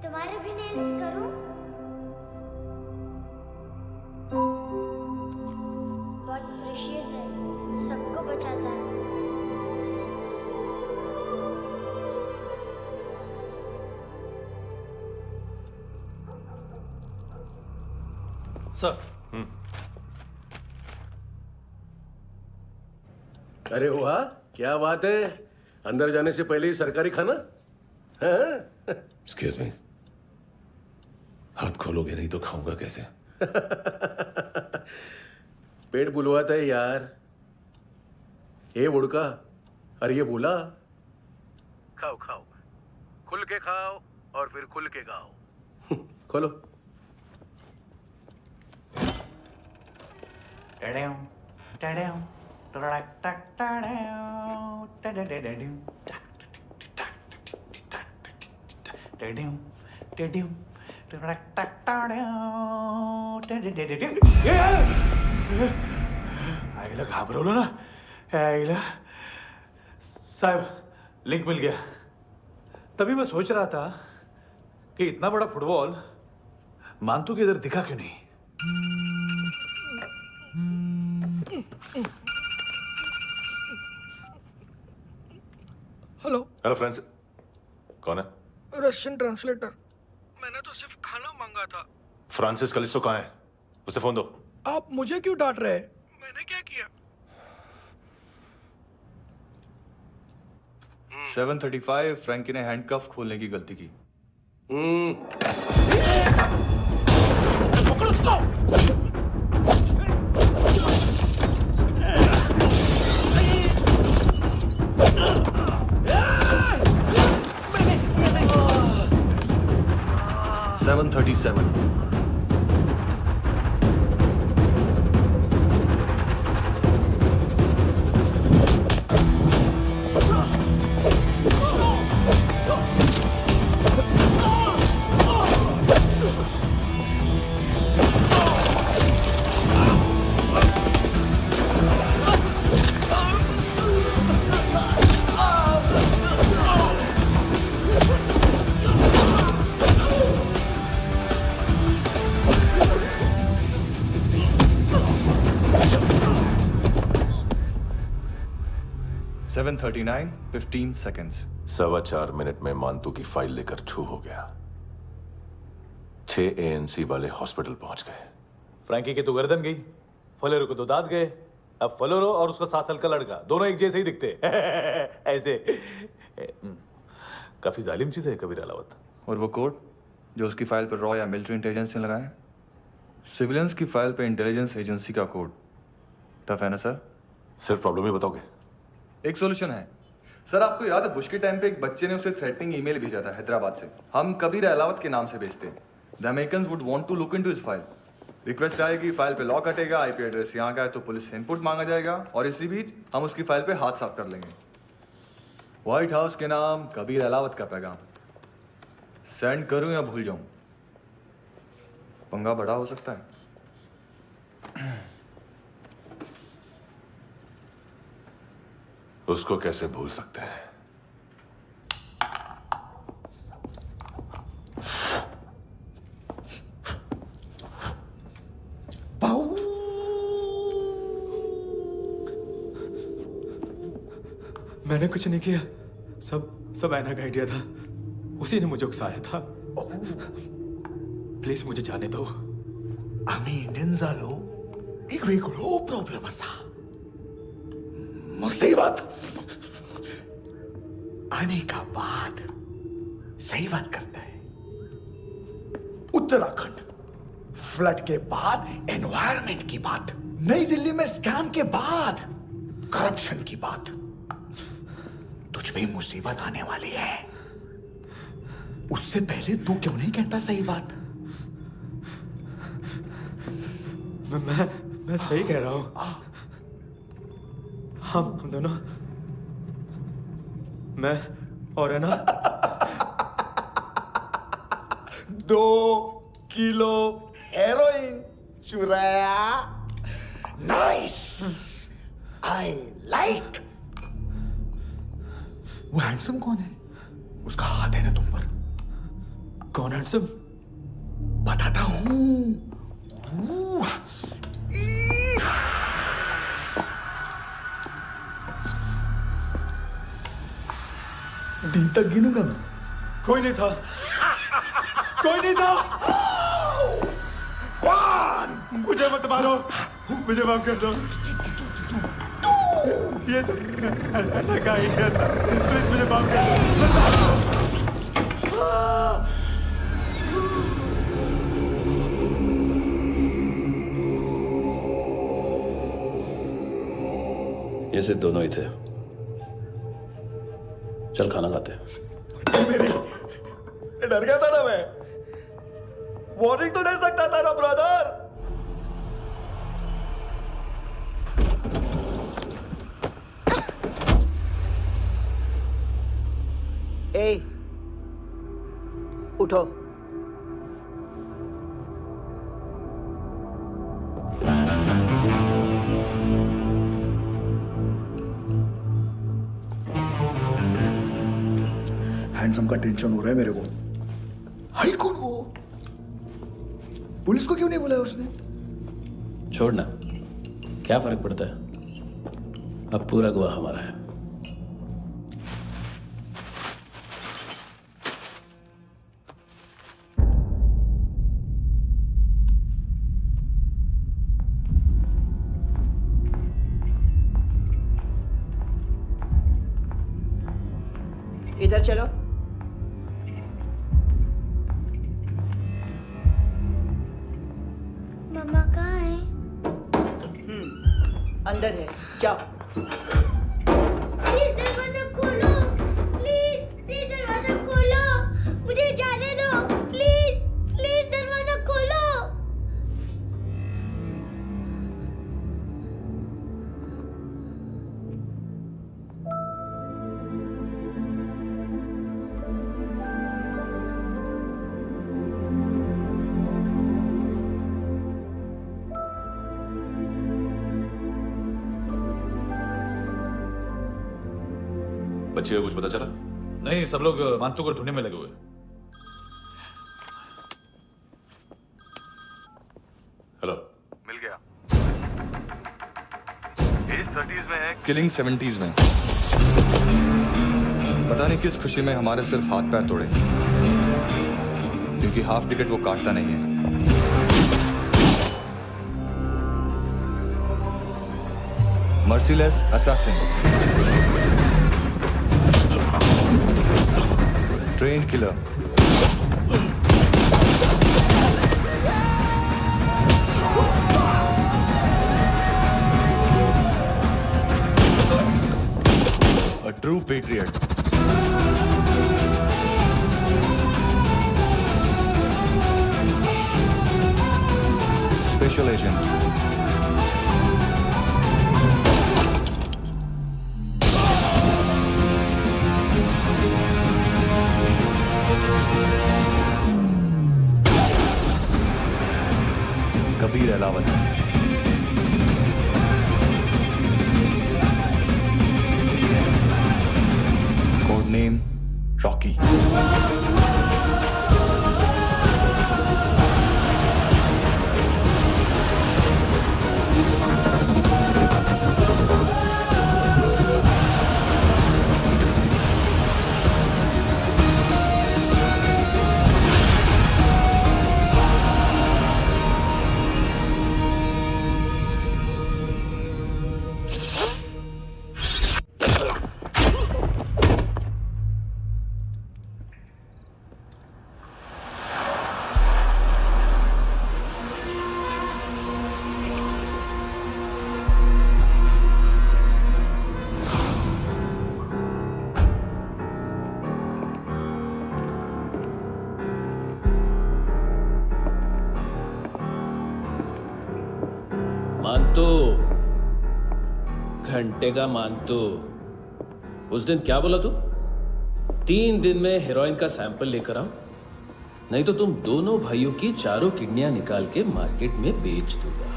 [SPEAKER 4] तुम्हारे भी नेल्स करूं? बहुत प्रेशियस है, सबको बचाता है।
[SPEAKER 12] सर।
[SPEAKER 19] अरे वाह, क्या बात है। अंदर जाने से पहले ही सरकारी खाना।
[SPEAKER 2] एक्सक्यूज मी, हाथ खोलोगे नहीं तो खाऊंगा कैसे?
[SPEAKER 19] पेट बुलवाता है यार। ये बुड़का, अरे ये बोला। खाओ खाओ, खुल के खाओ और फिर खुल के गाओ। खोलो।
[SPEAKER 14] आईला घाबरवलं ना। आईला साहब, लिंक मिल गया। तभी मैं सोच रहा था कि इतना बड़ा फुटबॉल मानतू के इधर दिखा क्यों नहीं।
[SPEAKER 2] हेलो फ्रेंड्स, कौन है?
[SPEAKER 14] Russian translator. मैंने तो सिर्फ खाना मांगा था।
[SPEAKER 2] फ्रांसिस कलिस्टो कहाँ है? उसे फोन दो।
[SPEAKER 14] आप मुझे क्यों डांट रहे हैं? मैंने क्या किया?
[SPEAKER 11] 735 फ्रैंकी ने हैंडकफ खोलने की गलती की।
[SPEAKER 19] पकड़ो उसको।
[SPEAKER 11] 737। 7:39, 15 seconds.
[SPEAKER 2] 4.25 मिनट में मानतू की फाइल लेकर छू हो गया। 6 ANC वाले हॉस्पिटल पहुंच गए।
[SPEAKER 12] फ्रैंकी की तो गर्दन गई, फलेरो को तो दांत गए। अब फलेरो और उसका 7 साल का लड़का दोनों एक जैसे ही दिखते ऐसे। काफी जालिम चीज है कबीर अलावत।
[SPEAKER 11] और वो कोड जो उसकी फाइल पर रॉ या मिलिट्री इंटेलिजेंस ने लगाया, सिविलियंस की फाइल पे इंटेलिजेंस एजेंसी का कोड। टफ है ना सर?
[SPEAKER 2] सिर्फ प्रॉब्लम ही बताओगे?
[SPEAKER 11] एक सॉल्यूशन है सर। आपको याद है बुश के टाइम पे एक बच्चे ने उसे थ्रेटनिंग ईमेल भेजा था हैदराबाद से। हम कबीर अलावत के नाम से भेजते हैं। The Americans would want to look into his file. Request आएगी, फाइल पे लॉक हटेगा, आईपी एड्रेस यहाँ का है तो पुलिस से इनपुट मांगा जाएगा और इसी बीच हम उसकी फाइल पे हाथ साफ कर लेंगे। व्हाइट हाउस के नाम कबीर अलावत का पैगाम। सेंड करूं या भूल जाऊं? पंगा बड़ा हो सकता है।
[SPEAKER 2] उसको कैसे भूल सकते हैं?
[SPEAKER 14] मैंने कुछ नहीं किया, सब ऐना का आइडिया था। उसी ने मुझे उकसाया था। प्लीज मुझे जाने दो।
[SPEAKER 17] आम्ही इंडियन झालो एक वेगळो प्रॉब्लेम असा। मुसीबत आने का बाद सही बात करता है। उत्तराखंड फ्लड के बाद एनवायरनमेंट की बात, नई दिल्ली में स्कैम के बाद करप्शन की बात। तुझ पे मुसीबत आने वाली है, उससे पहले तू क्यों नहीं कहता सही बात?
[SPEAKER 14] मैं सही कह रहा हूं। हम दोनों, मैं और है ना
[SPEAKER 17] 2 किलो हेरोइन चुराया। Nice, I like. वो हैंडसम कौन है? उसका हाथ है ना तुम पर?
[SPEAKER 14] कौन हैंडसम?
[SPEAKER 17] बताता हूं। दी तक गिनूंगा मैं।
[SPEAKER 14] कोई नहीं था, कोई नहीं था। मुझे मत मारो, मुझे माफ कर दो। ये सब का आइडिया था। प्लीज मुझे माफ कर दो।
[SPEAKER 16] ये सिर्फ दोनों ही थे। चल खाना खाते हैं।
[SPEAKER 17] डर गया था ना मैं। वार्निंग तो दे सकता था ना ब्रदर।
[SPEAKER 10] ए, उठो।
[SPEAKER 17] हैंडसम का टेंशन हो रहा है मेरे को। हाई कौन वो? पुलिस को क्यों नहीं बुलाया उसने?
[SPEAKER 16] छोड़ना, क्या फर्क पड़ता है? अब पूरा गवाह हमारा है।
[SPEAKER 10] इधर चलो।
[SPEAKER 4] मम्मा कहाँ है?
[SPEAKER 10] अंदर है, जाओ।
[SPEAKER 4] प्लीज दरवाजा खोलो। प्लीज दरवाजा खोलो। मुझे जाने दो। प्लीज दरवाजा खोलो।
[SPEAKER 2] बच्चे को कुछ पता चला?
[SPEAKER 12] नहीं, सब लोग मानतू को ढूंढने में लगे हुए।
[SPEAKER 2] हेलो,
[SPEAKER 11] मिल गया। एज 30s में है, किलिंग 70s में। पता नहीं किस खुशी में हमारे सिर्फ हाथ पैर तोड़े, क्योंकि हाफ टिकट वो काटता नहीं है। Merciless assassin, train killer, a true patriot. Special agent. Kabir Ahlawat. Code name Rocky.
[SPEAKER 16] मानतो, घंटे का मानतो, उस दिन क्या बोला तू? 3 दिन में हेरोइन का सैंपल लेकर आओ, नहीं तो तुम दोनों भाइयों की चारों किडनियां निकाल के मार्केट में बेच दूंगा।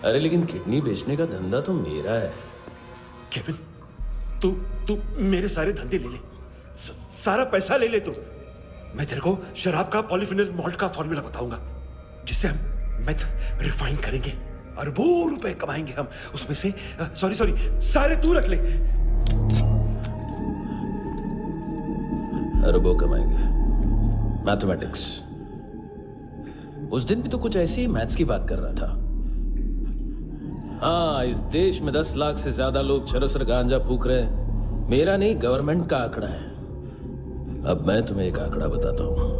[SPEAKER 16] अरे लेकिन किडनी बेचने का धंधा तो मेरा है।
[SPEAKER 15] केविन, तू मेरे सारे धंधे ले ले, सारा पैसा ले ले तू। मैं तेरे को शराब का पॉलीफिनल मॉल्ट का फॉर्मूला बताऊंगा, जिससे हम मेथ रिफाइन करेंगे, अरबों रुपए कमाएंगे हम उसमें से। सॉरी सारे तू रख ले।
[SPEAKER 16] अरबों कमाएंगे, मैथमेटिक्स। उस दिन भी तो कुछ ऐसी मैथ्स की बात कर रहा था। हाँ, इस देश में 10 लाख से ज्यादा लोग चरस और गांजा फूक रहे हैं। मेरा नहीं, गवर्नमेंट का आंकड़ा है। अब मैं तुम्हें एक आंकड़ा बताता हूं।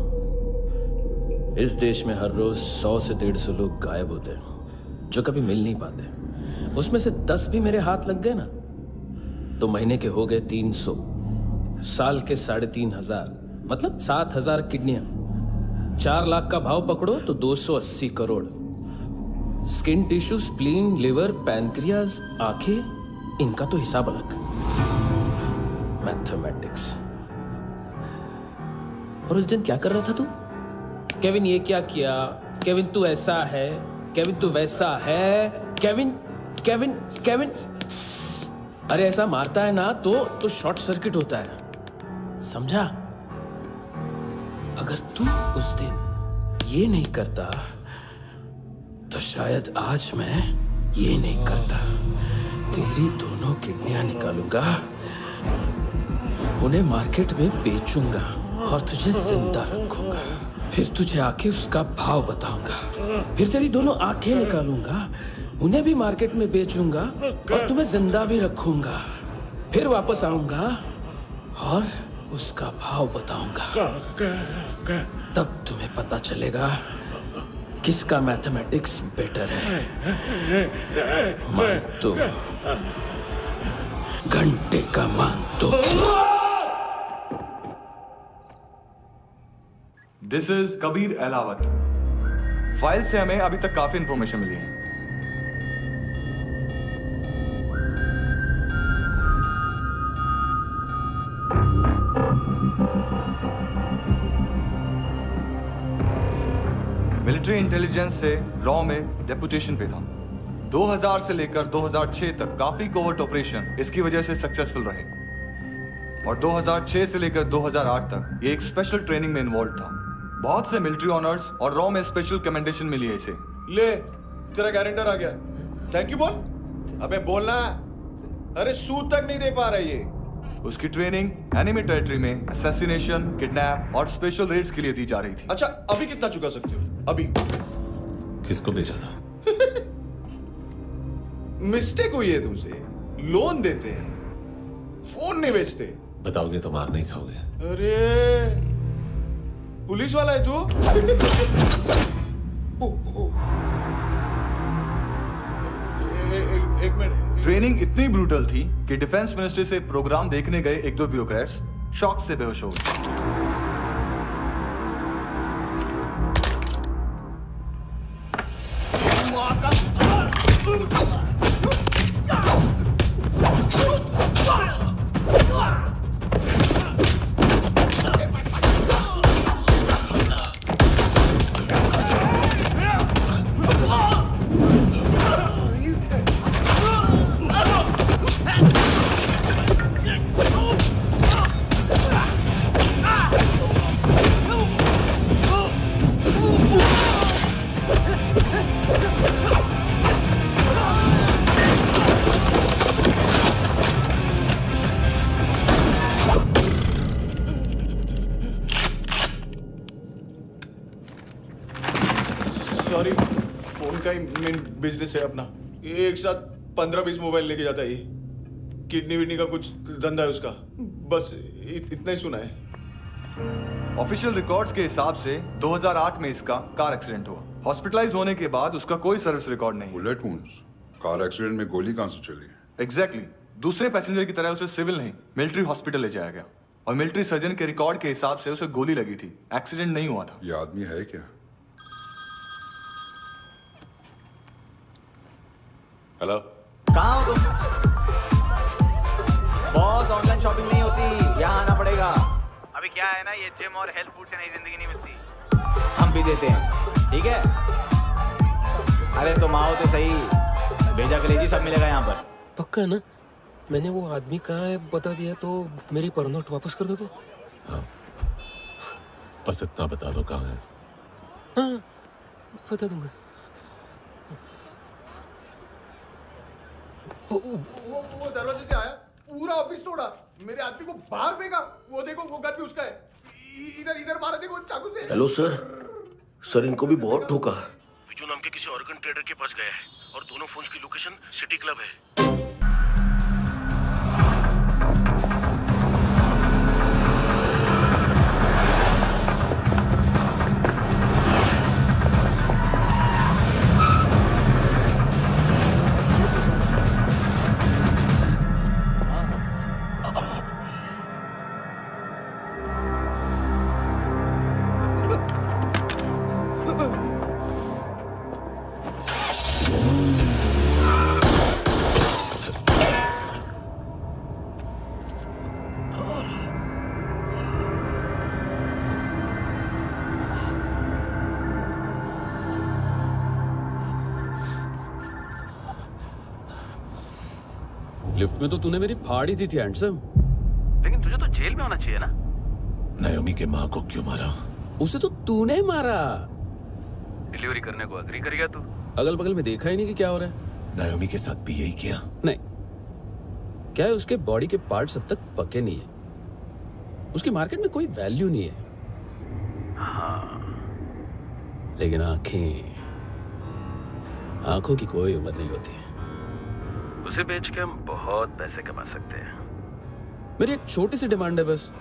[SPEAKER 16] इस देश में हर रोज 100 से 150 लोग गायब होते हैं जो कभी मिल नहीं पाते। उसमें से 10 भी मेरे हाथ लग गए ना, तो महीने के हो गए 300, साल के 3500, मतलब 7000 किडनियां। 4 लाख का भाव पकड़ो तो 280 crore. Skin tissue, spleen, liver, pancreas, आंखें, इनका तो हिसाब अलग। मैथमेटिक्स। और उस दिन क्या कर रहा था तू? केविन ये क्या किया, केविन तू ऐसा है, केविन तू वैसा है, केविन केविन केविन। अरे ऐसा मारता है ना तो शॉर्ट सर्किट होता है, समझा? अगर तू उस दिन ये नहीं करता तो शायद आज मैं ये नहीं करता। तेरी दोनों किडनियां निकालूंगा, उन्हें मार्केट में बेचूंगा और तुझे जिंदा रखूंगा। फिर तुझे आके उसका भाव बताऊंगा। फिर तेरी दोनों आंखें निकालूंगा, उन्हें भी मार्केट में बेचूंगा और तुम्हें जिंदा भी रखूंगा। फिर वापस आऊंगा और उसका भाव बताऊंगा। तब तुम्हें पता चलेगा किसका मैथमेटिक्स बेटर है। मानतो, घंटे का मानतो।
[SPEAKER 11] This is Kabir Ahlawat. File से हमें अभी तक काफी इंफॉर्मेशन मिली है। मिलिट्री इंटेलिजेंस से रॉ में डेपुटेशन पे था। 2000 से लेकर 2006 तक काफी कोवर्ट ऑपरेशन इसकी वजह से सक्सेसफुल रहे, और 2006 से लेकर 2008 तक ये एक स्पेशल ट्रेनिंग में इन्वॉल्व था। बहुत से मिलिट्री ऑनर्स और रॉ में स्पेशल कमेंडेशन मिली है इसे।
[SPEAKER 15] ले, तेरा गारंटर आ गया। थैंक यू बोल। अबे बोलना।
[SPEAKER 11] अरे सूद तक नहीं दे पा रहा ये। उसकी ट्रेनिंग एनिमी टेरिटरी में असैसिनेशन, किडनैप और स्पेशल रेड्स के लिए दी जा रही थी।
[SPEAKER 20] अच्छा, अभी कितना चुका सकते हो? अभी
[SPEAKER 2] किसको भेजा था?
[SPEAKER 20] मिस्टेक हुई है तुमसे। लोन देते हैं, फोन नहीं बेचते।
[SPEAKER 2] बताओगे तो मार नहीं खाओगे।
[SPEAKER 20] अरे पुलिस वाला है तू? एक मिनट।
[SPEAKER 11] ट्रेनिंग इतनी ब्रूटल थी कि डिफेंस मिनिस्ट्री से प्रोग्राम देखने गए एक दो ब्यूरोक्रेट्स शॉक से बेहोश हो गए।
[SPEAKER 20] सॉरी, फोन का ही मेन बिजनेस है अपना। एक साथ 15-20 मोबाइल लेके जाता है ये। किडनी विडनी का कुछ धंधा है उसका। बस इतना ही सुना है।
[SPEAKER 11] ऑफिशियल रिकॉर्ड्स के हिसाब से 2008 में इसका कार एक्सीडेंट हुआ। हॉस्पिटलाइज होने के बाद उसका कोई सर्विस रिकॉर्ड नहीं।
[SPEAKER 9] Bullet wounds. कार एक्सीडेंट में गोली कहां से चली?
[SPEAKER 11] एग्जैक्टली। दूसरे पैसेंजर की तरह उसे सिविल नहीं, मिलिट्री हॉस्पिटल ले जाया गया और मिलिट्री सर्जन के रिकॉर्ड के हिसाब से उसे गोली लगी थी। एक्सीडेंट नहीं हुआ था।
[SPEAKER 9] ये आदमी है क्या?
[SPEAKER 2] हेलो,
[SPEAKER 7] कहाँ हो तुम? बॉस, ऑनलाइन शॉपिंग नहीं होती, यहाँ आना पड़ेगा।
[SPEAKER 18] अभी क्या है ना, ये जिम और हेल्थ फूड से नई जिंदगी नहीं मिलती।
[SPEAKER 7] हम भी देते हैं, ठीक है? अरे तुम आओ तो सही, भेजा कलेजी सब मिलेगा यहाँ पर।
[SPEAKER 21] पक्का ना? मैंने वो आदमी कहाँ है बता दिया तो मेरी पर नोट वापस कर दोगे?
[SPEAKER 2] हाँ, बस इतना बता दो कहाँ है।
[SPEAKER 21] हाँ, बता दूंगा।
[SPEAKER 20] वो दरवाजे से आया, पूरा ऑफिस तोड़ा, मेरे आदमी को बाहर फेंका। वो देखो, वो गन भी उसका है। इधर इधर मारा, देखो चाकू से।
[SPEAKER 15] हेलो सर, सर इनको भी बहुत ठोका। विजू नाम के किसी ऑर्गन ट्रेडर के पास गया है और दोनों फोन्स की लोकेशन सिटी क्लब है।
[SPEAKER 16] लिफ्ट में तो तूने मेरी फाड़ ही दी थी हैंडसम।
[SPEAKER 18] लेकिन तुझे तो जेल में होना चाहिए ना।
[SPEAKER 2] नायोमी के माँ को क्यों मारा?
[SPEAKER 16] उसे तो तूने मारा।
[SPEAKER 18] डिलीवरी करने को अग्री कर गया तू।
[SPEAKER 16] अगल बगल में देखा ही नहीं कि क्या हो रहा है।
[SPEAKER 2] नायोमी के साथ भी यही किया?
[SPEAKER 16] नहीं, क्या है उसके बॉडी के पार्ट्स अब तक पके नहीं है। उसकी मार्केट में कोई वैल्यू नहीं है।
[SPEAKER 18] हाँ,
[SPEAKER 16] लेकिन आंखों की कोई उम्र नहीं होती है।
[SPEAKER 18] उसे बेच के हम बहुत पैसे कमा सकते हैं।
[SPEAKER 16] मेरी एक छोटी सी डिमांड है बस,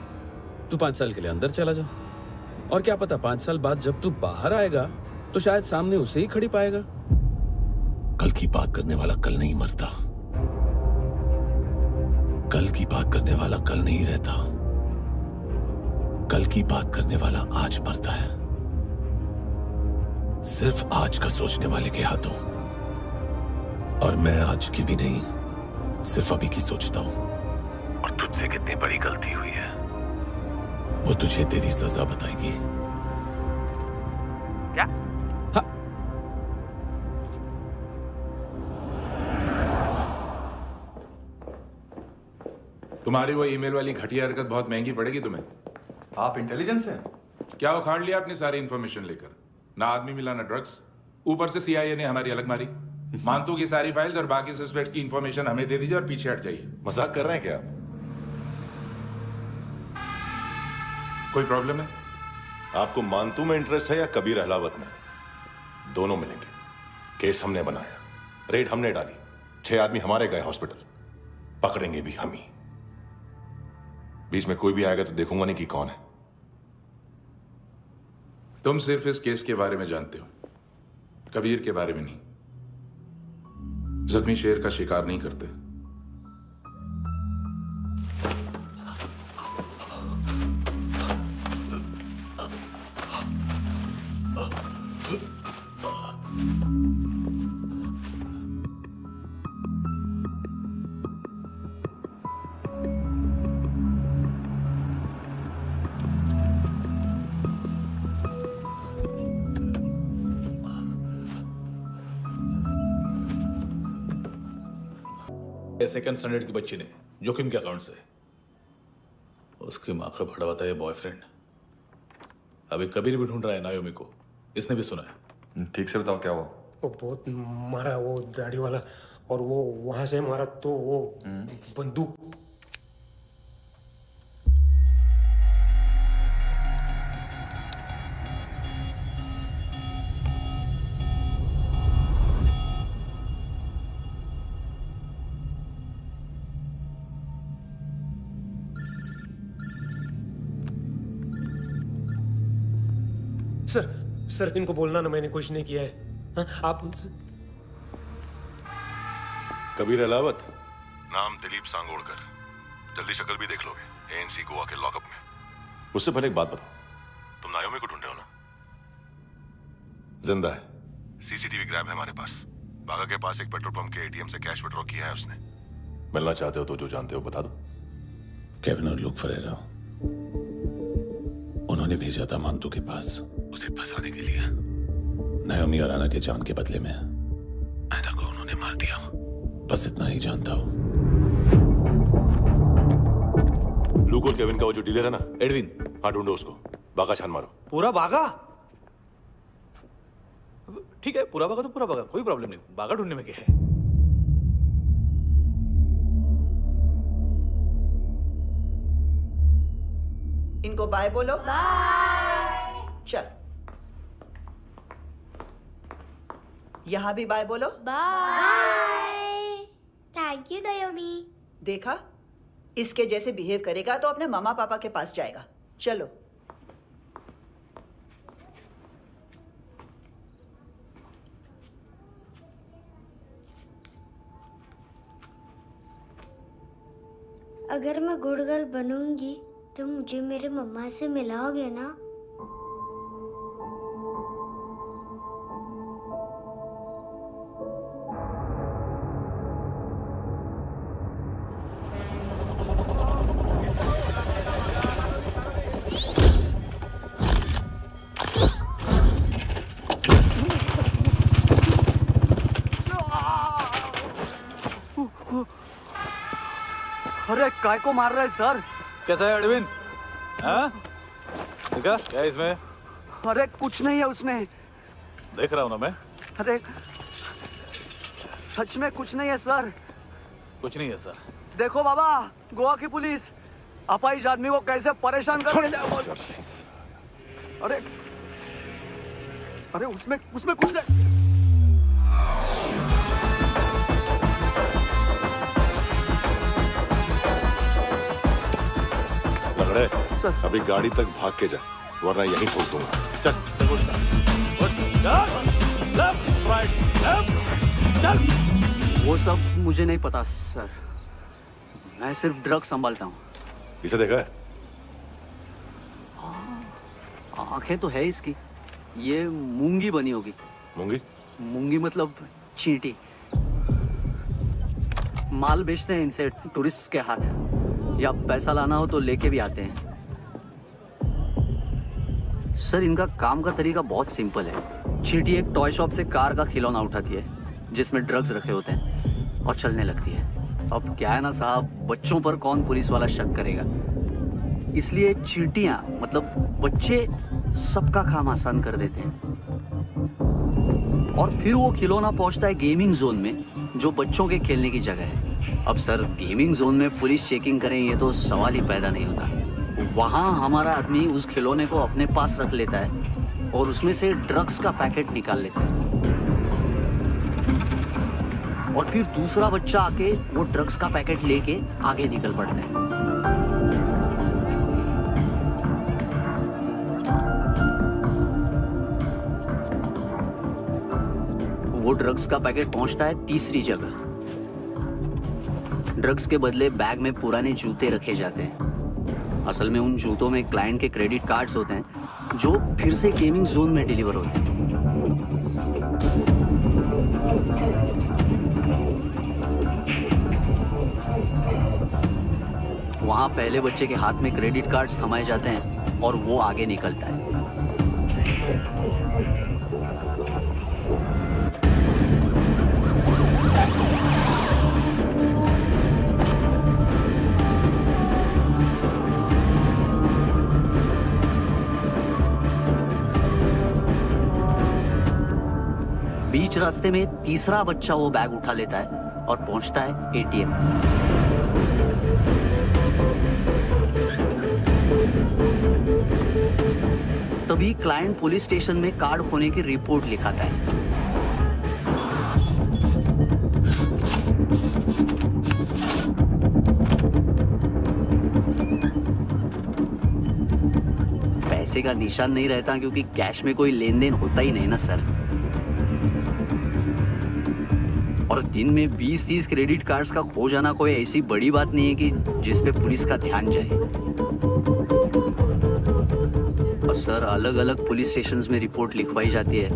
[SPEAKER 16] तू 5 साल के लिए अंदर चला जा, और क्या पता 5 साल बाद जब तू बाहर आएगा तो शायद सामने उसे ही खड़ी पाएगा।
[SPEAKER 2] कल की बात करने वाला कल नहीं मरता। कल की बात करने वाला कल नहीं रहता। कल की बात करने वाला आज मरता है। सिर्फ आज का सोचने वाले के हाथों। और मैं आज की भी नहीं, सिर्फ अभी की सोचता हूं। और तुझसे कितनी बड़ी गलती हुई है वो तुझे तेरी सजा बताएगी।
[SPEAKER 18] क्या?
[SPEAKER 16] हाँ।
[SPEAKER 22] तुम्हारी वो ईमेल वाली घटिया हरकत बहुत महंगी पड़ेगी तुम्हें।
[SPEAKER 11] आप इंटेलिजेंस हैं?
[SPEAKER 22] क्या उखाड़ लिया अपनी सारी इंफॉर्मेशन लेकर? ना आदमी मिला ना ड्रग्स, ऊपर से सीआईए ने हमारी अलग मारी। मानतू की सारी फाइल्स और बाकी सस्पेक्ट की इंफॉर्मेशन हमें दे दीजिए और पीछे हट जाइए।
[SPEAKER 2] मजाक कर रहे हैं क्या आप?
[SPEAKER 22] कोई प्रॉब्लम है?
[SPEAKER 2] आपको मानतू में इंटरेस्ट है या कबीर अहलावत में? दोनों मिलेंगे। केस हमने बनाया, रेड हमने डाली, 6 आदमी हमारे गए हॉस्पिटल, पकड़ेंगे भी हम ही। बीच में कोई भी आएगा तो देखूंगा नहीं कि कौन है।
[SPEAKER 22] तुम सिर्फ इस केस के बारे में जानते हो, कबीर के बारे में नहीं। जख्मी शेर का शिकार नहीं करते।
[SPEAKER 12] सेकंड स्टैंडर्ड की बच्ची ने जोखिम के अकाउंट से उसकी माँ का भड़ा हुआ था ये बॉयफ्रेंड। अभी कबीर भी ढूंढ रहा है नायोमी को, इसने भी सुना है।
[SPEAKER 11] ठीक से बताओ क्या हुआ?
[SPEAKER 21] वो बहुत मारा, वो दाढ़ी वाला, और वो वहां से मारा तो वो बंदूक। सर इनको बोलना ना मैंने कुछ नहीं किया है। हाँ, आप उनसे।
[SPEAKER 2] कबीर अहलावत, नाम दिलीप सांगोड़कर। जल्दी शक्ल भी देख लोगे एएनसी गोवा के लॉकअप में। उससे पहले एक बात बताओ, तुम नायोमी को ढूंढ रहे हो ना? जिंदा है, सीसीटीवी ग्रैब है हमारे पास। बागा के पास एक पेट्रोल पंप के एटीएम से कैश विड्रॉ किया है उसने। मिलना चाहते हो तो जो जानते हो बता दो।
[SPEAKER 1] केविन और लुक फरेरा, उन्होंने भेजा था मानतू के पास उसे फंसाने के लिए। नायोमी और आना के जान के बदले में आना को उन्होंने मार दिया। बस इतना ही जानता हूं।
[SPEAKER 2] लुक और केविन का वो जो डीलर है ना,
[SPEAKER 12] एडविन,
[SPEAKER 2] हाँ ढूंढो उसको। बागा छान मारो।
[SPEAKER 12] पूरा बागा? ठीक है, पूरा बागा तो पूरा बागा, कोई प्रॉब्लम नहीं। बागा ढूंढने में क्या है?
[SPEAKER 10] इनको बाय बोलो। बाय। चल, यहां भी बाय बोलो।
[SPEAKER 4] बाय। Thank you नायोमी।
[SPEAKER 10] देखा, इसके जैसे बिहेव करेगा तो अपने मामा पापा के पास जाएगा। चलो।
[SPEAKER 4] अगर मैं गुड गर्ल बनूंगी तो मुझे मेरे मम्मा से मिलाओगे ना?
[SPEAKER 6] अरे काय को मार रहा है सर?
[SPEAKER 12] कैसा है एडविन? हाँ? देखा क्या है इसमें?
[SPEAKER 6] अरे कुछ नहीं है उसमें।
[SPEAKER 12] देख रहा हूं ना मैं।
[SPEAKER 6] अरे सच में कुछ नहीं है सर।
[SPEAKER 12] कुछ नहीं है सर।
[SPEAKER 6] देखो बाबा, गोवा की पुलिस अपाहिज आदमी को कैसे परेशान कर रही है। अरे अरे उसमें कुछ नहीं।
[SPEAKER 2] सर, अभी गाड़ी तक भाग के जा, वरना यहीं ठोक दूंगा। चल।
[SPEAKER 6] वो सब मुझे नहीं पता सर, मैं सिर्फ ड्रग संभालता हूँ।
[SPEAKER 2] इसे देखा है?
[SPEAKER 6] आंखें तो है इसकी, ये मूंगी बनी होगी।
[SPEAKER 2] मूंगी?
[SPEAKER 6] मूंगी मतलब चींटी। माल बेचते हैं इनसे टूरिस्ट के हाथ, या पैसा लाना हो तो लेके भी आते हैं। सर इनका काम का तरीका बहुत सिंपल है। चींटी एक टॉय शॉप से कार का खिलौना उठाती है जिसमें ड्रग्स रखे होते हैं और चलने लगती है। अब क्या है ना साहब, बच्चों पर कौन पुलिस वाला शक करेगा, इसलिए चींटियां मतलब बच्चे सबका काम आसान कर देते हैं। और फिर वो खिलौना पहुंचता है गेमिंग जोन में, जो बच्चों के खेलने की जगह है। अब सर, गेमिंग जोन में पुलिस चेकिंग करें ये तो सवाल ही पैदा नहीं होता। वहाँ हमारा आदमी उस खिलौने को अपने पास रख लेता है और उसमें से ड्रग्स का पैकेट निकाल लेता है, और फिर दूसरा बच्चा आके वो ड्रग्स का पैकेट लेके आगे निकल पड़ता है। वो ड्रग्स का पैकेट पहुंचता है तीसरी जगह। ड्रग्स के बदले बैग में पुराने जूते रखे जाते हैं। असल में उन जूतों में क्लाइंट के क्रेडिट कार्ड्स होते हैं जो फिर से गेमिंग जोन में डिलीवर होते हैं। वहां पहले बच्चे के हाथ में क्रेडिट कार्ड्स थमाए जाते हैं और वो आगे निकलता है। बीच रास्ते में तीसरा बच्चा वो बैग उठा लेता है और पहुंचता है एटीएम। तभी क्लाइंट पुलिस स्टेशन में कार्ड खोने की रिपोर्ट लिखाता है। पैसे का निशान नहीं रहता क्योंकि कैश में कोई लेन देन होता ही नहीं ना सर। और दिन में 20-30 क्रेडिट कार्ड्स का खो जाना कोई ऐसी बड़ी बात नहीं है कि जिस पे पुलिस का ध्यान जाए। और सर, अलग अलग पुलिस स्टेशंस में रिपोर्ट लिखवाई जाती है,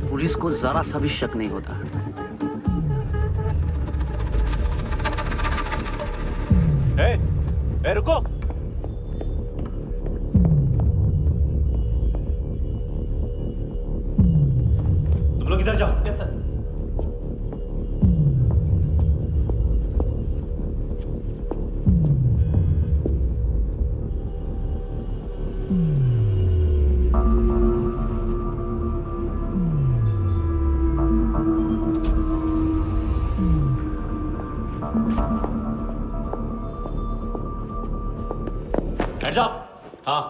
[SPEAKER 6] पुलिस को जरा सा भी शक नहीं होता।
[SPEAKER 2] ए, रुको। तुम लोग इधर जाओ। Yes sir. Hands up! हाँ।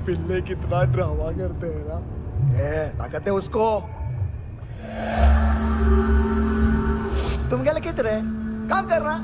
[SPEAKER 17] पिल्ले कितना ड्रामा करते हैं ना। ताकत है उसको।
[SPEAKER 10] तुम क्या लिखित रहे? काम करना।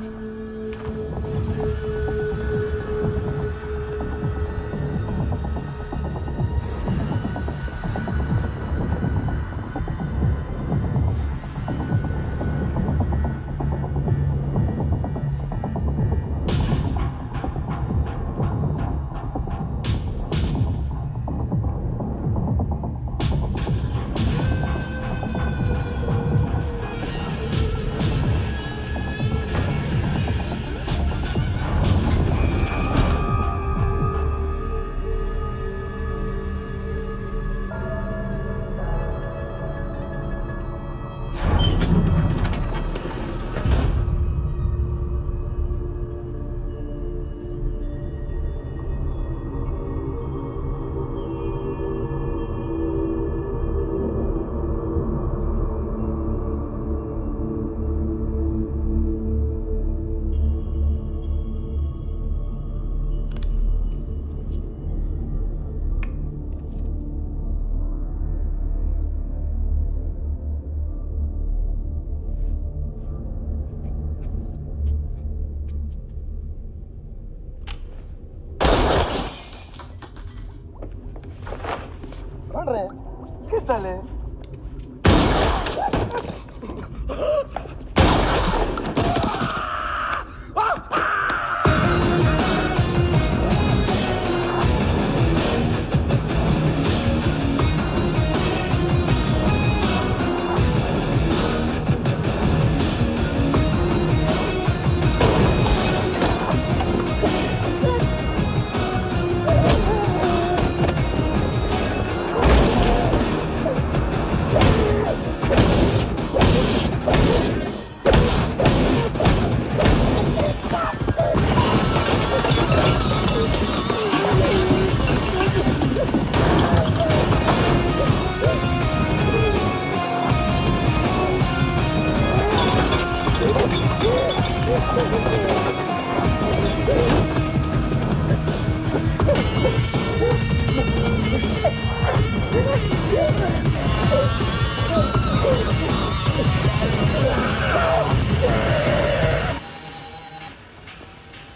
[SPEAKER 17] ढूंढ रहे हैं किस साले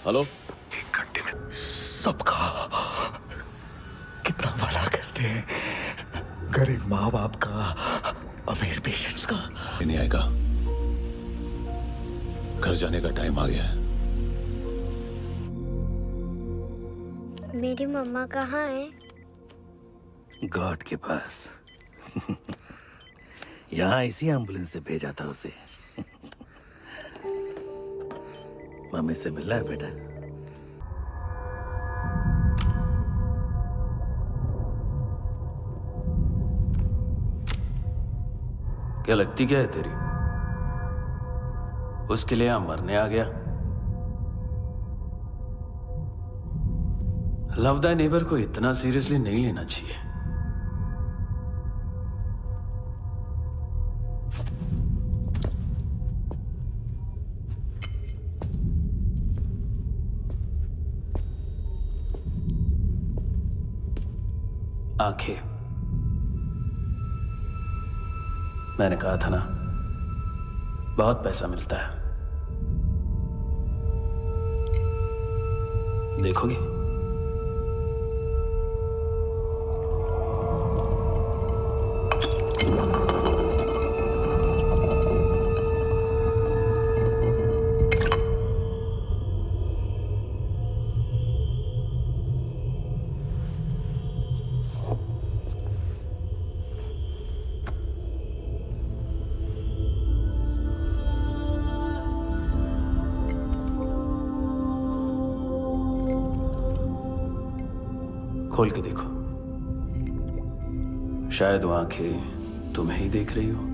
[SPEAKER 16] हेलो
[SPEAKER 17] सबका कितना भला करते हैं गरीब माँ बाप का अमीर पेशेंट्स का
[SPEAKER 1] ये नहीं आएगा। घर जाने का टाइम आ गया है।
[SPEAKER 4] मेरी मम्मा कहाँ है?
[SPEAKER 3] गॉड के पास। यहाँ इसी एम्बुलेंस से भेजा था उसे। मम्मी से मिलना है बेटा।
[SPEAKER 16] क्या लगती क्या है तेरी? उसके लिए यहां मरने आ गया? लव द नेबर को इतना सीरियसली नहीं लेना चाहिए। आंखें, मैंने कहा था ना, बहुत पैसा मिलता है। देखोगी? खोल के देखो, शायद वो आंखें तुम्हें ही देख रही हो।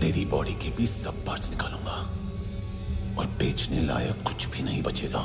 [SPEAKER 1] तेरी बॉडी के भी सब पार्ट्स निकालूंगा और बेचने लायक कुछ भी नहीं बचेगा।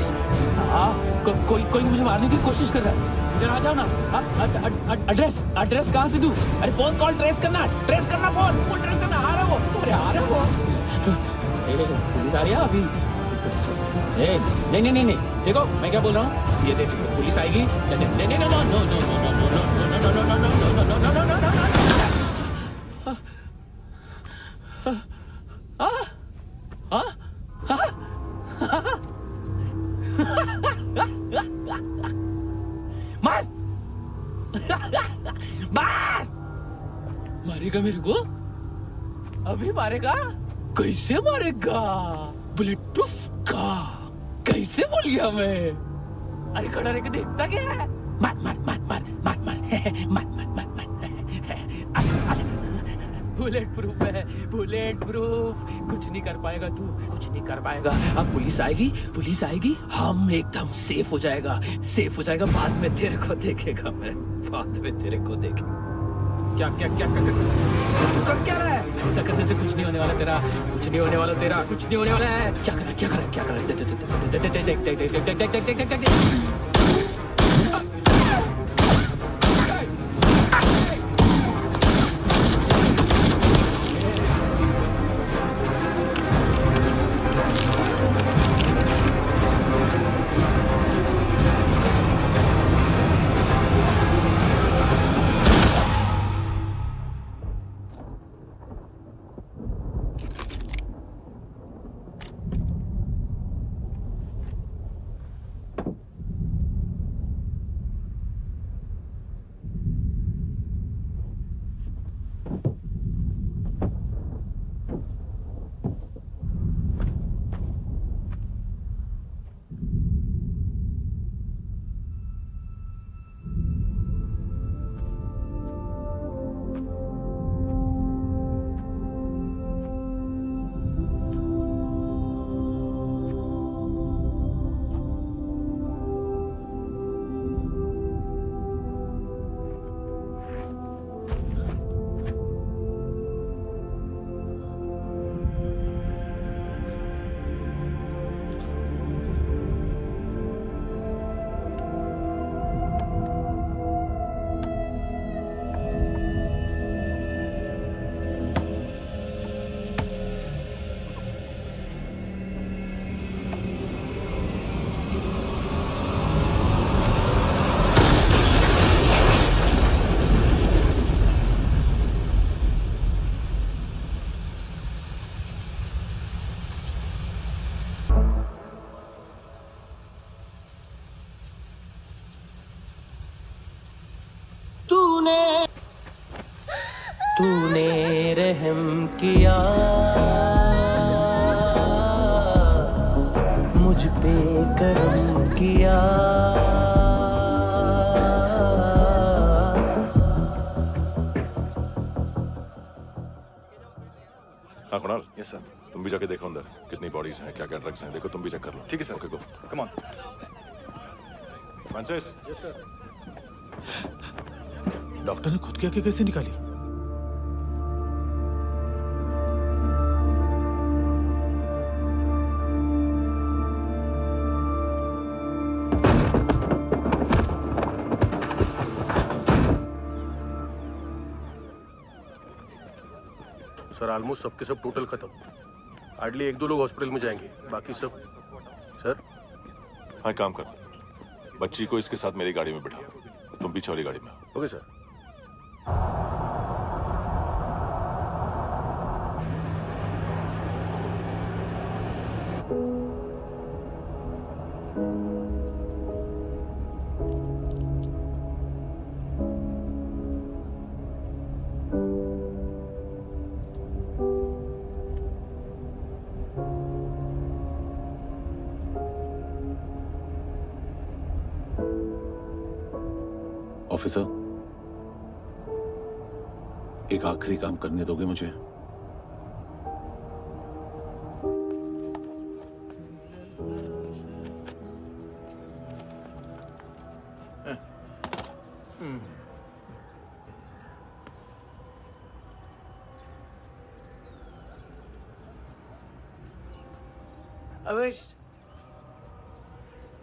[SPEAKER 16] पुलिस कोई मुझे मारने की कोशिश कर रहा है। इधर आ जाओ ना। एड्रेस कहाँ से दूं? अरे फोन कॉल ट्रेस करना फोन ट्रेस करना। आ रहा वो, अरे आ रहा वो। पुलिस आ रही है अभी। नहीं, देखो मैं क्या बोल रहा हूँ, ये देखो पुलिस आएगी। मार मारेगा मेरे को? अभी मारेगा? कैसे मारेगा? बुलेट प्रूफ का कैसे बोल गया मैं? अरे खड़ा रह के देखता क्या है? मार मार मार मार मार मार मार मार मार मार। बुलेट प्रूफ है, बुलेट प्रूफ। कुछ नहीं कर पाएगा तू, कुछ नहीं कर पाएगा। अब पुलिस आएगी, हम एकदम सेफ हो जाएगा। बाद में तेरे को देखेगा मैं, बाद में तेरे को देखेगा। क्या कर क्या रहा है? ऐसा करने से कुछ नहीं होने वाला तेरा, कुछ नहीं होने वाला तेरा, कुछ नहीं होने वाला है। क्या कर रहा है?
[SPEAKER 5] तूने रहम किया मुझ पे, करम किया।
[SPEAKER 2] हाँ कुणाल, यस सर। तुम भी जाके देखो अंदर कितनी बॉडीज हैं, क्या क्या ड्रग्स हैं, देखो तुम भी चेक कर लो। ठीक है sir. Okay go, come on. Francis.
[SPEAKER 12] Yes sir. Doctor ने खुद की आंखें कैसे निकाली?
[SPEAKER 19] सर ऑलमोस्ट सबके सब टोटल खत्म। हार्डली 1-2 लोग हॉस्पिटल में जाएंगे, बाकी सब। सर
[SPEAKER 2] हाँ, काम कर, बच्ची को इसके साथ मेरी गाड़ी में बिठा, तुम पीछे वाली गाड़ी में।
[SPEAKER 19] Okay sir.
[SPEAKER 1] ऑफिसर, एक आखिरी काम करने दोगे मुझे?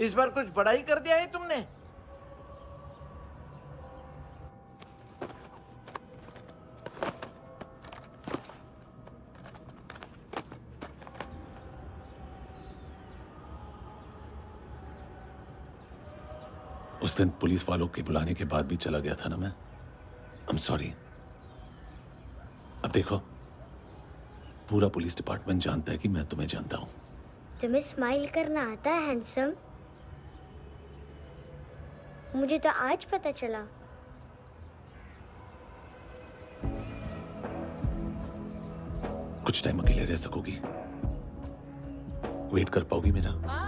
[SPEAKER 8] इस बार कुछ बड़ा ही कर दिया है तुमने।
[SPEAKER 1] उस दिन पुलिस वालों के बुलाने के बाद भी चला गया था ना मैं। I am sorry. अब देखो, पूरा पुलिस डिपार्टमेंट जानता है कि मैं तुम्हें जानता हूं।
[SPEAKER 4] तुम्हें स्माइल करना आता है हैंडसम? मुझे तो आज पता चला।
[SPEAKER 1] कुछ टाइम अकेले रह सकोगी? वेट कर पाओगी मेरा?